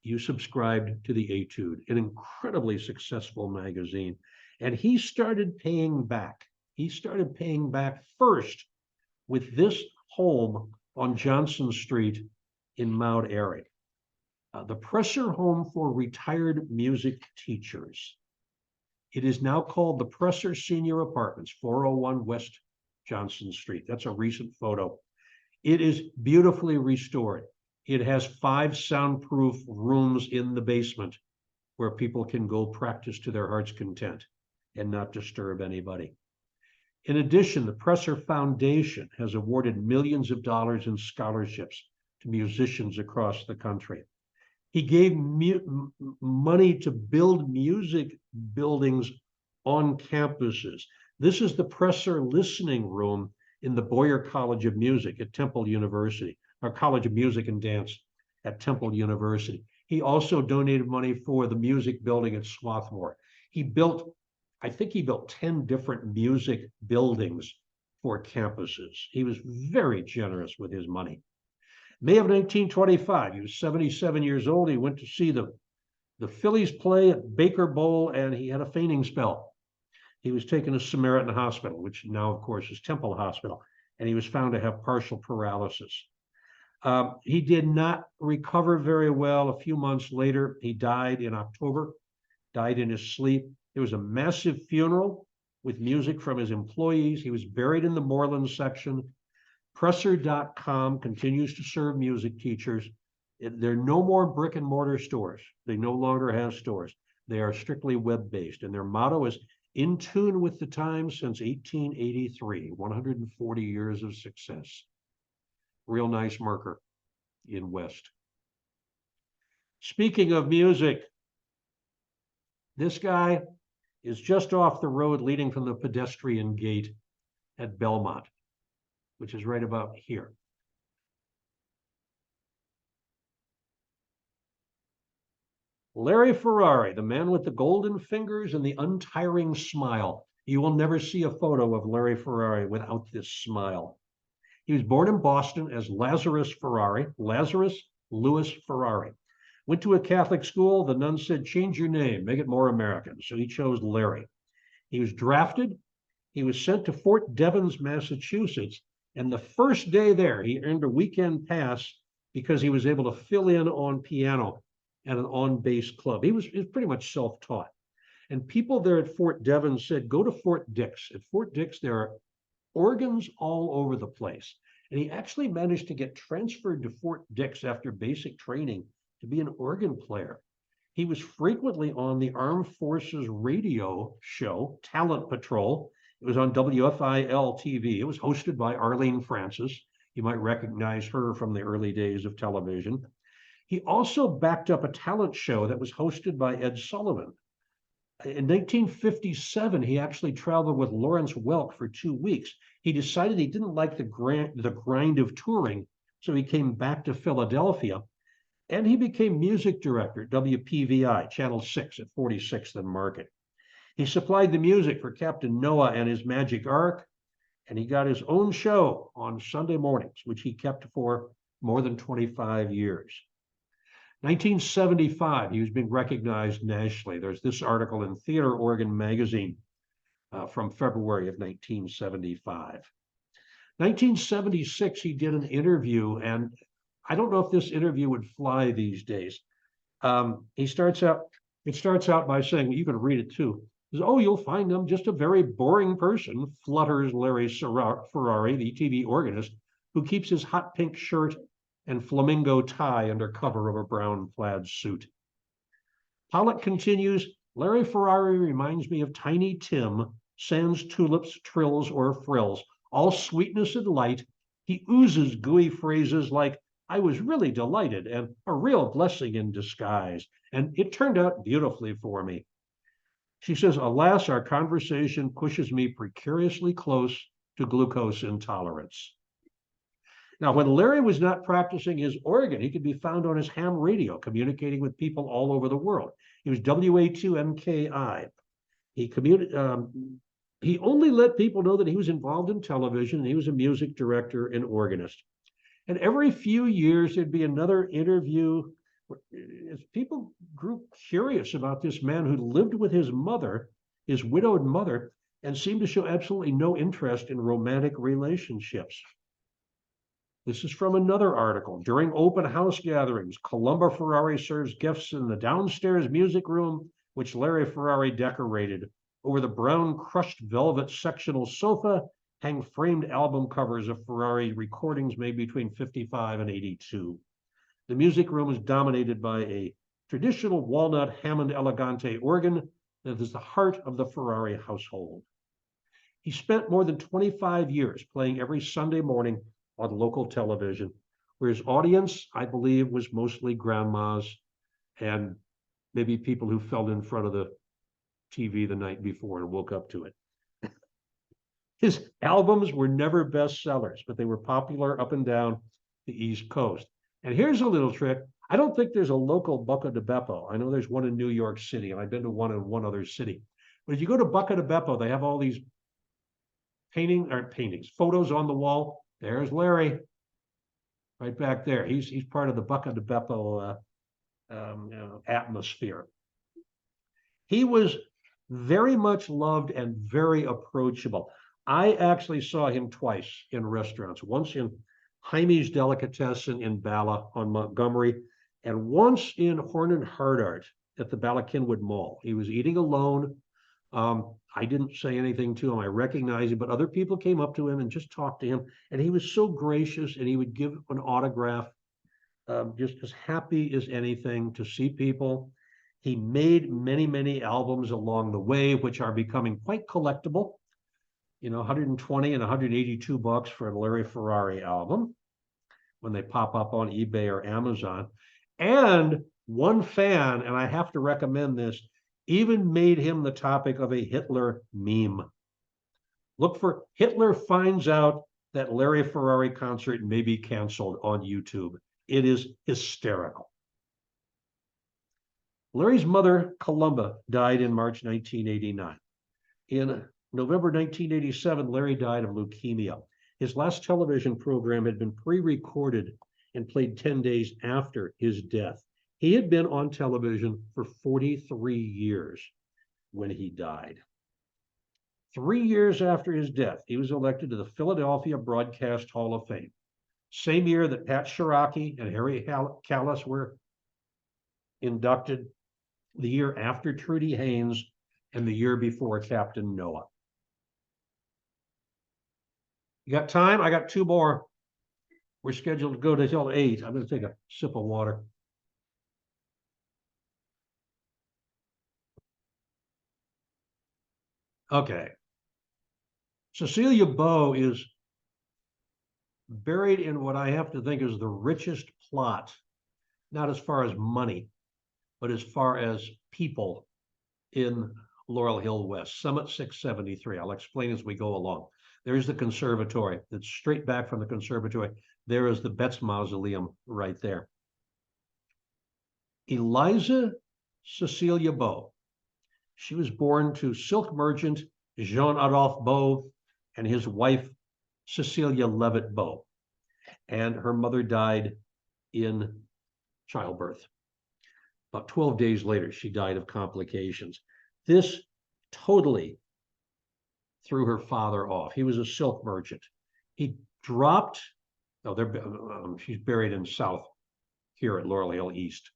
you subscribed to the Etude, an incredibly successful magazine. And he started paying back. He started paying back first with this home on Johnson Street in Mount Airy, the Presser Home for Retired Music Teachers. It is now called the Presser Senior Apartments, 401 West Johnson Street. That's a recent photo. It is beautifully restored. It has 5 soundproof rooms in the basement where people can go practice to their heart's content and not disturb anybody. In addition, the Presser Foundation has awarded millions of dollars in scholarships to musicians across the country. He gave money to build music buildings on campuses. This is the Presser Listening Room in the Boyer College of Music at Temple University, or College of Music and Dance at Temple University. He also donated money for the music building at Swarthmore. He built, I think he built 10 different music buildings for campuses. He was very generous with his money. May of 1925, he was 77 years old. He went to see the Phillies play at Baker Bowl, and he had a fainting spell. He was taken to Samaritan Hospital, which now, of course, is Temple Hospital, and he was found to have partial paralysis. He did not recover very well. A few months later, he died in October, died in his sleep. There was a massive funeral with music from his employees. He was buried in the Moreland section. Presser.com continues to serve music teachers. There are no more brick and mortar stores. They no longer have stores. They are strictly web-based, and their motto is in tune with the times since 1883, 140 years of success. Real nice marker in West. Speaking of music, this guy is just off the road leading from the pedestrian gate at Belmont, which is right about here. Larry Ferrari, the man with the golden fingers and the untiring smile. You will never see a photo of Larry Ferrari without this smile. He was born in Boston as Lazarus Ferrari, Lazarus Louis Ferrari. Went to a Catholic school. The nun said, change your name, make it more American. So he chose Larry. He was drafted. He was sent to Fort Devens, Massachusetts. And the first day there, he earned a weekend pass because he was able to fill in on piano at an on-bass club. He was pretty much self-taught. And people there at Fort Devens said, go to Fort Dix. At Fort Dix, there are organs all over the place. And he actually managed to get transferred to Fort Dix after basic training to be an organ player. He was frequently on the Armed Forces radio show, Talent Patrol. It was on WFIL TV. It was hosted by Arlene Francis. You might recognize her from the early days of television. He also backed up a talent show that was hosted by Ed Sullivan. In 1957, he actually traveled with Lawrence Welk for 2 weeks. He decided he didn't like the grind of touring, so he came back to Philadelphia, and he became music director at WPVI, Channel 6 at 46th and Market. He supplied the music for Captain Noah and his Magic Ark, and he got his own show on Sunday mornings, which he kept for more than 25 years. 1975, he was being recognized nationally. There's this article in Theater Organ magazine from February of 1975. 1976, he did an interview, and I don't know if this interview would fly these days. It starts out by saying, well, you can read it too. Says, oh, you'll find him just a very boring person, flutters Larry Ferrari, the TV organist, who keeps his hot pink shirt and flamingo tie under cover of a brown plaid suit. Pollock continues, Larry Ferrari reminds me of Tiny Tim, sans tulips, trills, or frills. All sweetness and light, he oozes gooey phrases like, I was really delighted, and a real blessing in disguise, and it turned out beautifully for me. She says, alas, our conversation pushes me precariously close to glucose intolerance. Now, when Larry was not practicing his organ, he could be found on his ham radio, communicating with people all over the world. He was WA2MKI. He only let people know that he was involved in television, and he was a music director and organist. And every few years, there'd be another interview. As people grew curious about this man who lived with his mother, his widowed mother, and seemed to show absolutely no interest in romantic relationships. This is from another article. During open house gatherings, Columba Ferrari serves gifts in the downstairs music room, which Larry Ferrari decorated. Over the brown crushed velvet sectional sofa hang framed album covers of Ferrari recordings made between 55 and 82. The music room is dominated by a traditional walnut Hammond Elegante organ that is the heart of the Ferrari household. He spent more than 25 years playing every Sunday morning on local television, where his audience, I believe, was mostly grandmas and maybe people who fell in front of the TV the night before and woke up to it. His albums were never bestsellers, but they were popular up and down the East Coast. And here's a little trick. I don't think there's a local Buca di Beppo. I know there's one in New York City, and I've been to one in one other city. But if you go to Buca di Beppo, they have all these photos on the wall. There's Larry, right back there. He's part of the Buca di Beppo atmosphere. He was very much loved and very approachable. I actually saw him twice in restaurants, once in Jaime's Delicatessen in Bala on Montgomery, and once in Horn and Hardart at the Bala Cynwyd Mall. He was eating alone. I didn't say anything to him. I recognized him, but other people came up to him and just talked to him. And he was so gracious, and he would give an autograph, just as happy as anything to see people. He made many, many albums along the way, which are becoming quite collectible. 120 and 182 bucks for a Larry Ferrari album when they pop up on eBay or Amazon. And one fan, and I have to recommend this, even made him the topic of a Hitler meme. Look for Hitler finds out that Larry Ferrari concert may be canceled on YouTube. It is hysterical. Larry's mother, Columba, died in March 1989. In November 1987, Larry died of leukemia. His last television program had been pre-recorded and played 10 days after his death. He had been on television for 43 years when he died. 3 years after his death, he was elected to the Philadelphia Broadcast Hall of Fame. Same year that Pat Shiraki and Harry Callis were inducted, the year after Trudy Haynes, and the year before Captain Noah. You got time? I got two more. We're scheduled to go till 8. I'm going to take a sip of water. Okay. Cecilia Beau is buried in what I have to think is the richest plot, not as far as money, but as far as people in Laurel Hill West, Summit 673. I'll explain as we go along. There's the conservatory. That's straight back from the conservatory. There is the Betts Mausoleum right there. Eliza Cecilia Beau. She was born to silk merchant Jean-Adolphe Beau and his wife, Cecilia Levitt Beau. And her mother died in childbirth. About 12 days later, she died of complications. This totally threw her father off. He was a silk merchant. He dropped, she's buried in South here at Laurel Hill East.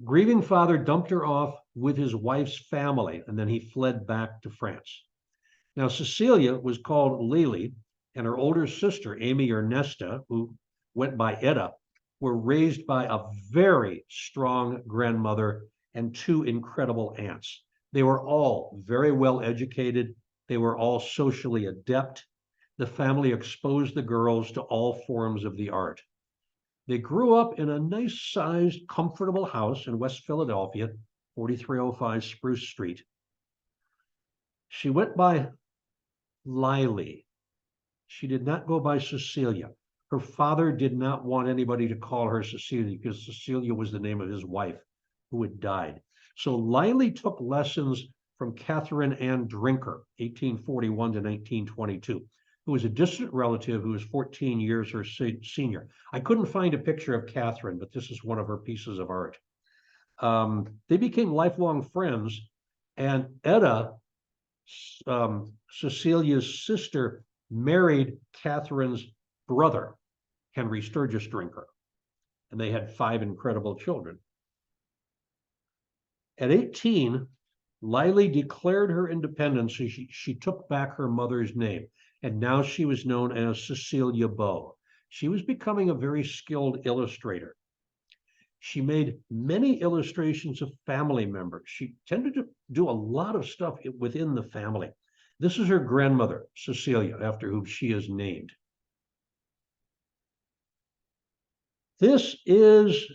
Grieving father dumped her off with his wife's family, and then he fled back to France. Now, Cecilia was called Lily, and her older sister, Amy Ernesta, who went by Etta, were raised by a very strong grandmother and 2 incredible aunts. They were all very well educated. They were all socially adept. The family exposed the girls to all forms of the art. They grew up in a nice-sized, comfortable house in West Philadelphia, 4305 Spruce Street. She went by Lily. She did not go by Cecilia. Her father did not want anybody to call her Cecilia because Cecilia was the name of his wife who had died. So Lily took lessons from Catherine Ann Drinker, 1841 to 1922, who was a distant relative who was 14 years her senior. I couldn't find a picture of Catherine, but this is one of her pieces of art. They became lifelong friends, and Etta, Cecilia's sister, married Catherine's brother, Henry Sturgis Drinker, and they had 5 incredible children. At 18, Lily declared her independence. She took back her mother's name, and now she was known as Cecilia Bow. She was becoming a very skilled illustrator. She made many illustrations of family members. She tended to do a lot of stuff within the family. This is her grandmother, Cecilia, after whom she is named. This is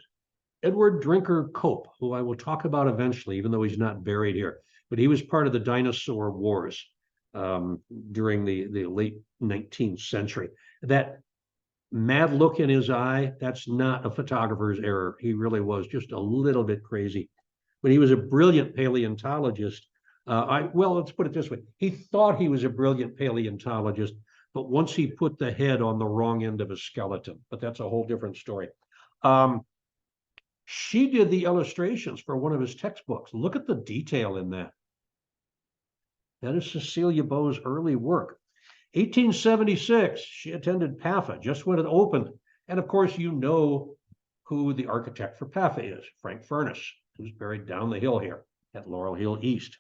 Edward Drinker Cope, who I will talk about eventually, even though he's not buried here. But he was part of the dinosaur wars during the late 19th century. That mad look in his eye, that's not a photographer's error. He really was just a little bit crazy. But he was a brilliant paleontologist. Well, let's put it this way. He thought he was a brilliant paleontologist, but once he put the head on the wrong end of a skeleton, but that's a whole different story. She did the illustrations for one of his textbooks. Look at the detail in that. That is Cecilia Bow's early work. 1876, she attended PAFA just when it opened. And of course, you know who the architect for PAFA is, Frank Furness, who's buried down the hill here at Laurel Hill East.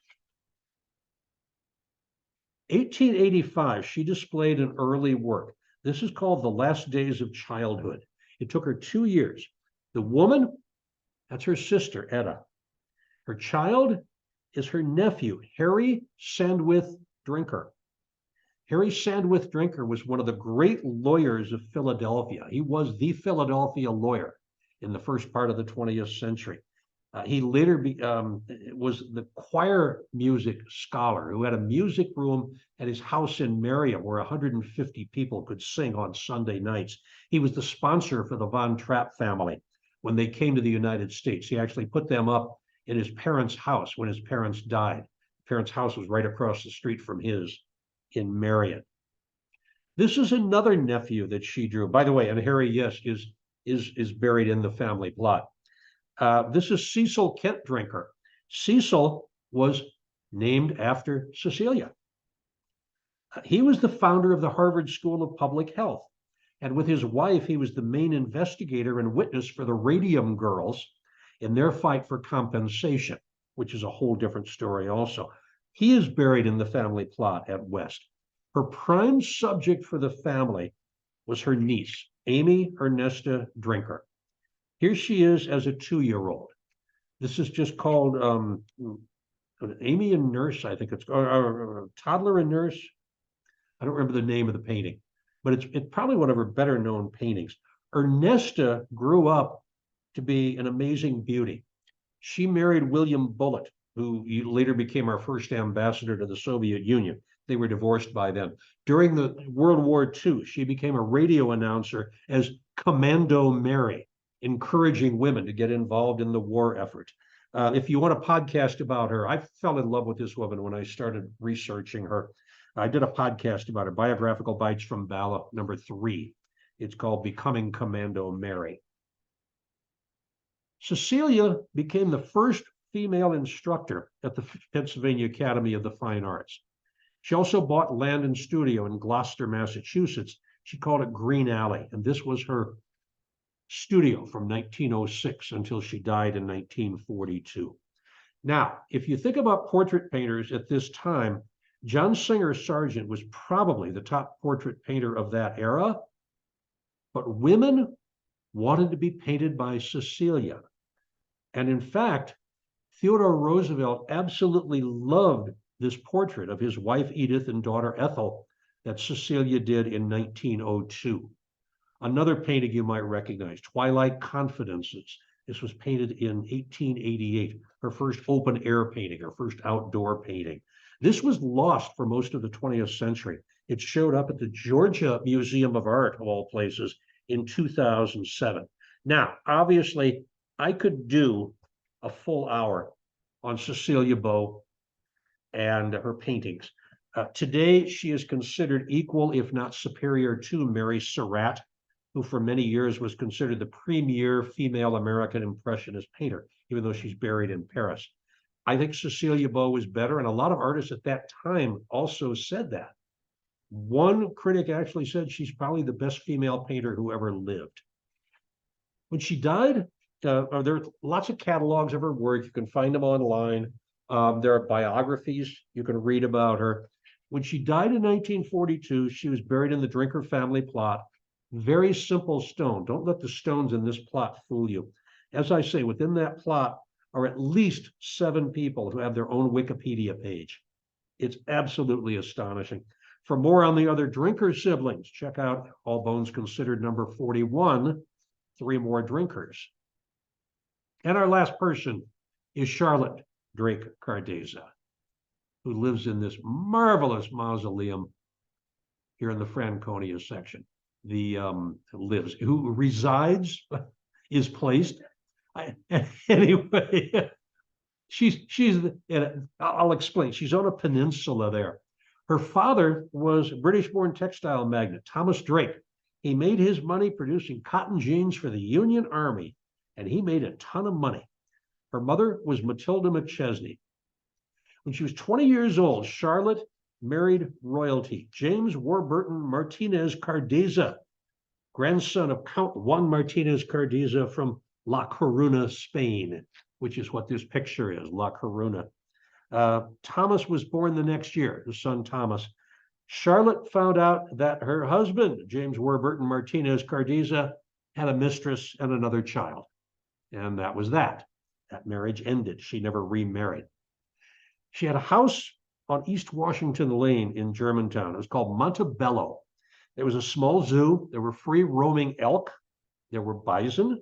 1885, she displayed an early work. This is called The Last Days of Childhood. It took her 2 years. The woman, that's her sister, Etta. Her child is her nephew, Harry Sandwith Drinker. Harry Sandwith Drinker was one of the great lawyers of Philadelphia. He was the Philadelphia lawyer in the first part of the 20th century. He later was the choir music scholar who had a music room at his house in Merriam where 150 people could sing on Sunday nights. He was the sponsor for the Von Trapp family when they came to the United States. He actually put them up in his parents' house when his parents died. His parents' house was right across the street from his in Marion. This is another nephew that she drew. By the way, and Harry, yes, is buried in the family plot. This is Cecil Kent Drinker. Cecil was named after Cecilia. He was the founder of the Harvard School of Public Health. And with his wife, he was the main investigator and witness for the Radium Girls in their fight for compensation, which is a whole different story also. He is buried in the family plot at West. Her prime subject for the family was her niece, Amy Ernesta Drinker. Here she is as a 2-year-old. This is just called Amy and Nurse, I think it's Toddler and Nurse. I don't remember the name of the painting, but it's probably one of her better known paintings. Ernesta grew up to be an amazing beauty. She married William Bullitt, who later became our first ambassador to the Soviet Union. They were divorced by then. During the World War II, she became a radio announcer as Commando Mary, encouraging women to get involved in the war effort. If you want a podcast about her, I fell in love with this woman when I started researching her. I did a podcast about her, Biographical Bites from Bala, number 3. It's called Becoming Commando Mary. Cecilia became the first female instructor at the Pennsylvania Academy of the Fine Arts. She also bought land and studio in Gloucester, Massachusetts. She called it Green Alley, and this was her studio from 1906 until she died in 1942. Now, if you think about portrait painters at this time, John Singer Sargent was probably the top portrait painter of that era, but women wanted to be painted by Cecilia. And in fact, Theodore Roosevelt absolutely loved this portrait of his wife Edith and daughter Ethel that Cecilia did in 1902. Another painting you might recognize, Twilight Confidences. This was painted in 1888, her first open air painting, her first outdoor painting. This was lost for most of the 20th century. It showed up at the Georgia Museum of Art, of all places, in 2007. Now, obviously, I could do a full hour on Cecilia Beaux and her paintings. Today, she is considered equal, if not superior, to Mary Surratt, who for many years was considered the premier female American Impressionist painter, even though she's buried in Paris. I think Cecilia Beaux was better, and a lot of artists at that time also said that. One critic actually said she's probably the best female painter who ever lived. When she died, there are lots of catalogs of her work. You can find them online. There are biographies you can read about her. When she died in 1942, she was buried in the Drinker family plot. Very simple stone. Don't let the stones in this plot fool you. As I say, within that plot are at least 7 people who have their own Wikipedia page. It's absolutely astonishing. For more on the other Drinker siblings, check out All Bones Considered number 41, 3 More Drinkers. And our last person is Charlotte Drake Cardeza, who lives in this marvelous mausoleum here in the Franconia section. Who resides, is placed. Anyway, I'll explain. She's on a peninsula there. Her father was a British-born textile magnate, Thomas Drake. He made his money producing cotton jeans for the Union Army, and he made a ton of money. Her mother was Matilda McChesney. When she was 20 years old, Charlotte married royalty, James Warburton Martinez Cardeza, grandson of Count Juan Martinez Cardeza from La Coruna, Spain, which is what this picture is, La Coruna. Thomas was born the next year, the son Thomas. Charlotte found out that her husband, James Warburton Martinez Cardeza, had a mistress and another child. And that was that. That marriage ended. She never remarried. She had a house on East Washington Lane in Germantown. It was called Montebello. There was a small zoo. There were free roaming elk. There were bison.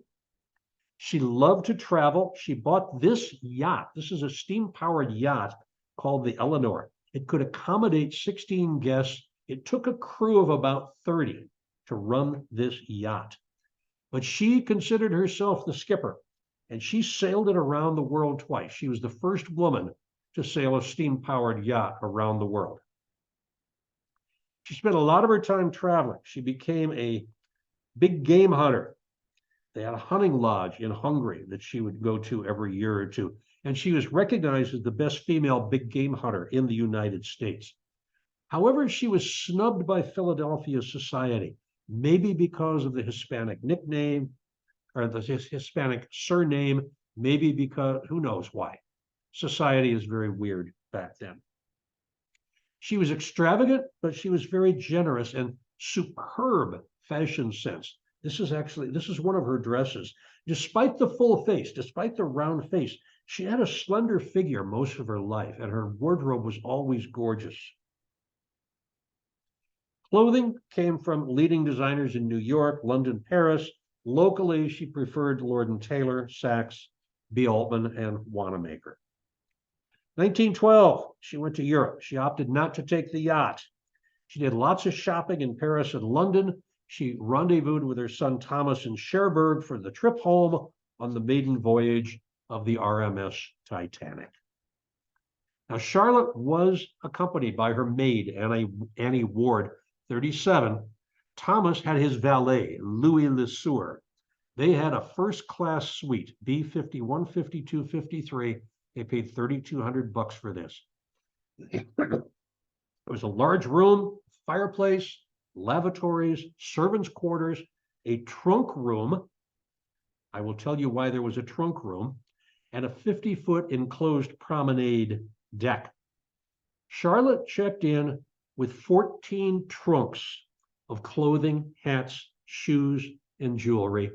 She loved to travel. She bought this yacht. This is a steam-powered yacht called the Eleanor. It could accommodate 16 guests. It took a crew of about 30 to run this yacht. But she considered herself the skipper, and she sailed it around the world twice. She was the first woman to sail a steam-powered yacht around the world. She spent a lot of her time traveling. She became a big game hunter. They had a hunting lodge in Hungary that she would go to every year or two. And she was recognized as the best female big game hunter in the United States. However, she was snubbed by Philadelphia society, maybe because of the Hispanic nickname or the Hispanic surname, maybe because, who knows why. Society is very weird back then. She was extravagant, but she was very generous and superb fashion sense. This is one of her dresses. Despite the full face, despite the round face, she had a slender figure most of her life, and her wardrobe was always gorgeous. Clothing came from leading designers in New York, London, Paris. Locally, she preferred Lord & Taylor, Saks, B. Altman, and Wanamaker. 1912, she went to Europe. She opted not to take the yacht. She did lots of shopping in Paris and London. She rendezvoused with her son Thomas in Cherbourg for the trip home on the maiden voyage of the RMS Titanic. Now, Charlotte was accompanied by her maid, Annie Ward, 37. Thomas had his valet, Louis Lesueur. They had a first-class suite, B50, 152, 53. They paid $3,200 for this. It was a large room, fireplace, lavatories, servants' quarters, a trunk room. I will tell you why there was a trunk room, and a 50-foot enclosed promenade deck. Charlotte checked in with 14 trunks of clothing, hats, shoes, and jewelry,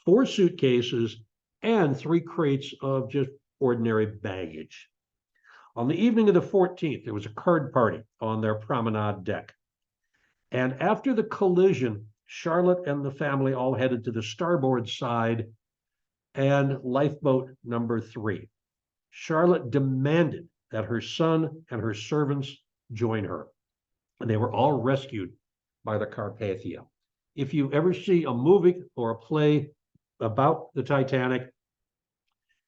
4 suitcases, and 3 crates of just ordinary baggage. On the evening of the 14th, there was a card party on their promenade deck. And after the collision, Charlotte and the family all headed to the starboard side and lifeboat number 3. Charlotte demanded that her son and her servants join her. And they were all rescued by the Carpathia. If you ever see a movie or a play about the Titanic,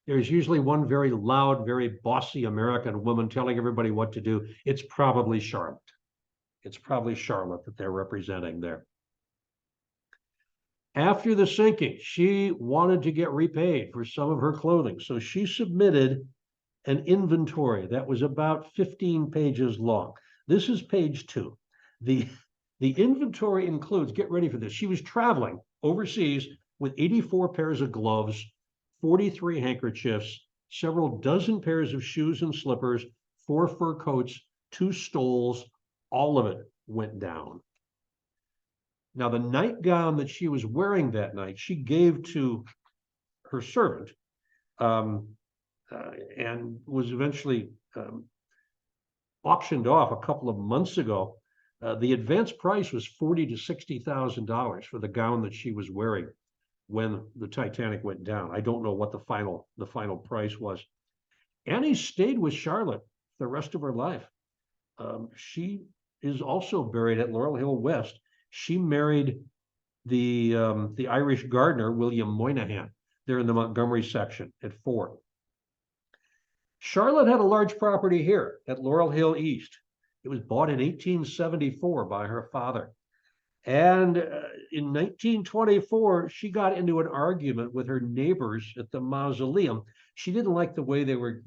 there's usually one very loud, very bossy American woman telling everybody what to do. It's probably Charlotte. It's probably Charlotte that they're representing there. After the sinking, she wanted to get repaid for some of her clothing. So she submitted an inventory that was about 15 pages long. This is page 2. The inventory includes, get ready for this, she was traveling overseas with 84 pairs of gloves, 43 handkerchiefs, several dozen pairs of shoes and slippers, 4 fur coats, 2 stoles, all of it went down. Now, the nightgown that she was wearing that night, she gave to her servant, and was eventually auctioned off a couple of months ago. The advance price was $40,000 to $60,000 for the gown that she was wearing when the Titanic went down. I don't know what the final price was. Annie stayed with Charlotte the rest of her life. She is also buried at Laurel Hill West. She married the Irish gardener, William Moynihan. They're in the Montgomery section at 4. Charlotte had a large property here at Laurel Hill East. It was bought in 1874 by her father. And in 1924, she got into an argument with her neighbors at the mausoleum. She didn't like the way they were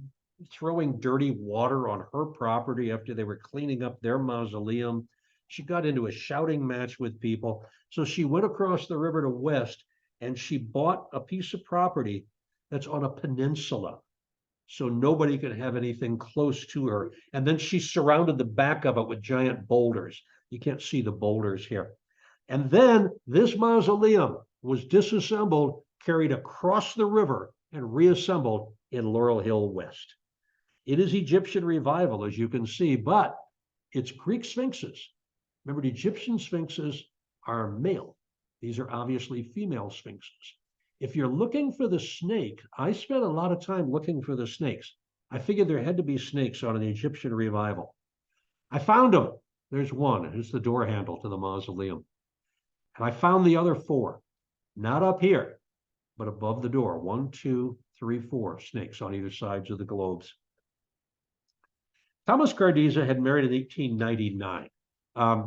throwing dirty water on her property after they were cleaning up their mausoleum. She got into a shouting match with people. So she went across the river to West and she bought a piece of property that's on a peninsula, so nobody could have anything close to her. And then she surrounded the back of it with giant boulders. You can't see the boulders here. And then this mausoleum was disassembled, carried across the river, and reassembled in Laurel Hill West. It is Egyptian revival, as you can see, but it's Greek sphinxes. Remember, the Egyptian sphinxes are male. These are obviously female sphinxes. If you're looking for the snake, I spent a lot of time looking for the snakes. I figured there had to be snakes on an Egyptian revival. I found them. There's one. It's the door handle to the mausoleum. And I found the other 4, not up here, but above the door. 1, 2, 3, 4 snakes on either sides of the globes. Thomas Cardiza had married in 1899.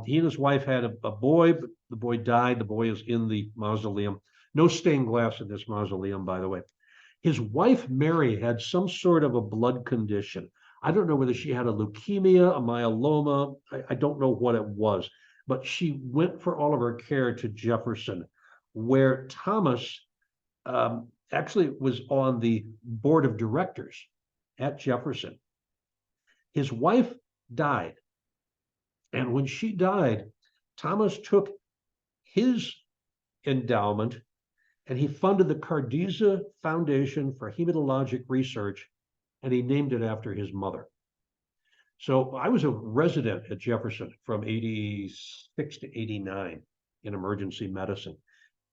He and his wife had a boy, but the boy died. The boy is in the mausoleum. No stained glass in this mausoleum, by the way. His wife, Mary, had some sort of a blood condition. I don't know whether she had a leukemia, a myeloma. I don't know what it was, but she went for all of her care to Jefferson, where Thomas actually was on the board of directors at Jefferson. His wife died. And when she died, Thomas took his endowment and he funded the Cardiza Foundation for Hematologic Research, and he named it after his mother. So I was a resident at Jefferson from 86 to 89 in emergency medicine.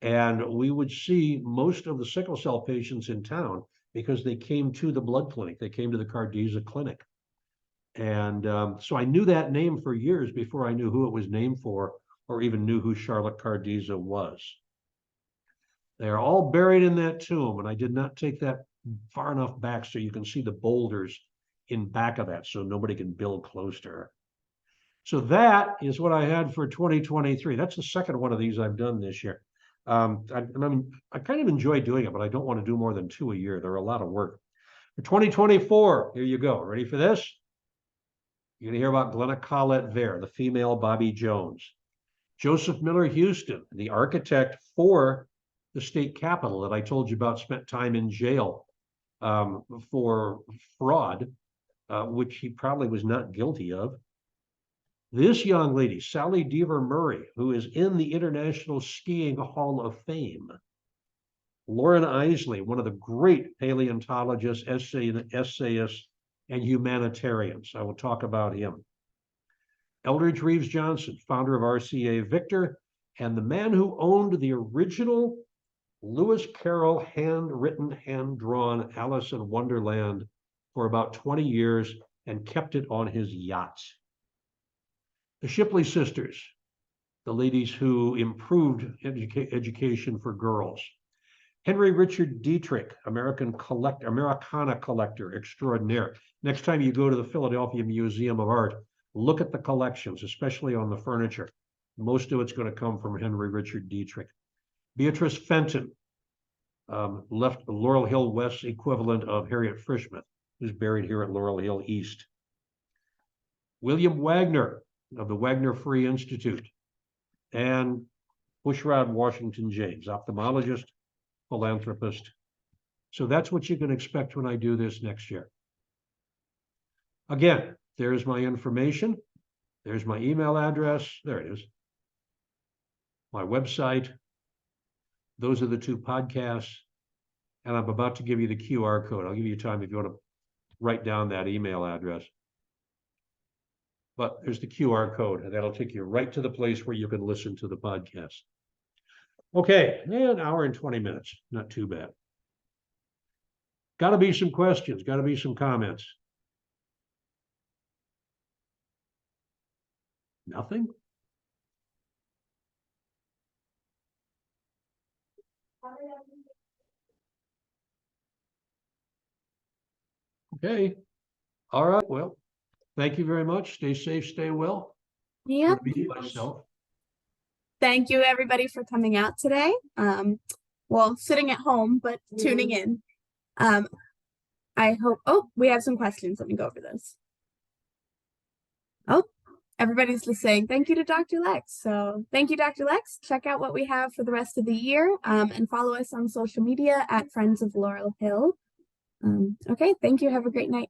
And we would see most of the sickle cell patients in town because they came to the blood clinic. They came to the Cardiza clinic. And so I knew that name for years before I knew who it was named for or even knew who Charlotte Cardiza was. They are all buried in that tomb, and I did not take that far enough back so you can see the boulders in back of that so nobody can build close to her. So that is what I had for 2023. That's the second one of these I've done this year. I kind of enjoy doing it, but I don't want to do more than 2 a year. They're a lot of work. For 2024, here you go. Ready for this? You're going to hear about Glenna Collette Vare, the female Bobby Jones. Joseph Miller Houston, the architect for the state capitol that I told you about, spent time in jail for fraud, which he probably was not guilty of. This young lady, Sally Deaver Murray, who is in the International Skiing Hall of Fame. Lauren Isley, one of the great paleontologists, essayists, and humanitarians. I will talk about him. Eldridge Reeves Johnson, founder of RCA Victor, and the man who owned the original Lewis Carroll handwritten, hand-drawn Alice in Wonderland for about 20 years and kept it on his yacht. The Shipley sisters, the ladies who improved education for girls. Henry Richard Dietrich, Americana collector extraordinaire. Next time you go to the Philadelphia Museum of Art, look at the collections, especially on the furniture. Most of it's going to come from Henry Richard Dietrich. Beatrice Fenton, left the Laurel Hill West equivalent of Harriet Frischmuth, who's buried here at Laurel Hill East. William Wagner of the Wagner Free Institute, and Bushrod Washington James, ophthalmologist, philanthropist. So that's what you can expect when I do this next year. Again, there's my information. There's my email address. There it is. My website. Those are the two podcasts. And I'm about to give you the QR code. I'll give you time if you want to write down that email address. But there's the QR code, and that'll take you right to the place where you can listen to the podcast. Okay, an hour and 20 minutes, not too bad. Got to be some questions, got to be some comments. Nothing? Okay, all right, well, thank you very much. Stay safe, stay well. Yeah. Myself. Thank you everybody for coming out today. Well, sitting at home, but tuning in. I hope, oh, we have some questions. Let me go over those. Oh, everybody's just saying thank you to Dr. Lex. So thank you, Dr. Lex. Check out what we have for the rest of the year, and follow us on social media at Friends of Laurel Hill. Okay, thank you. Have a great night.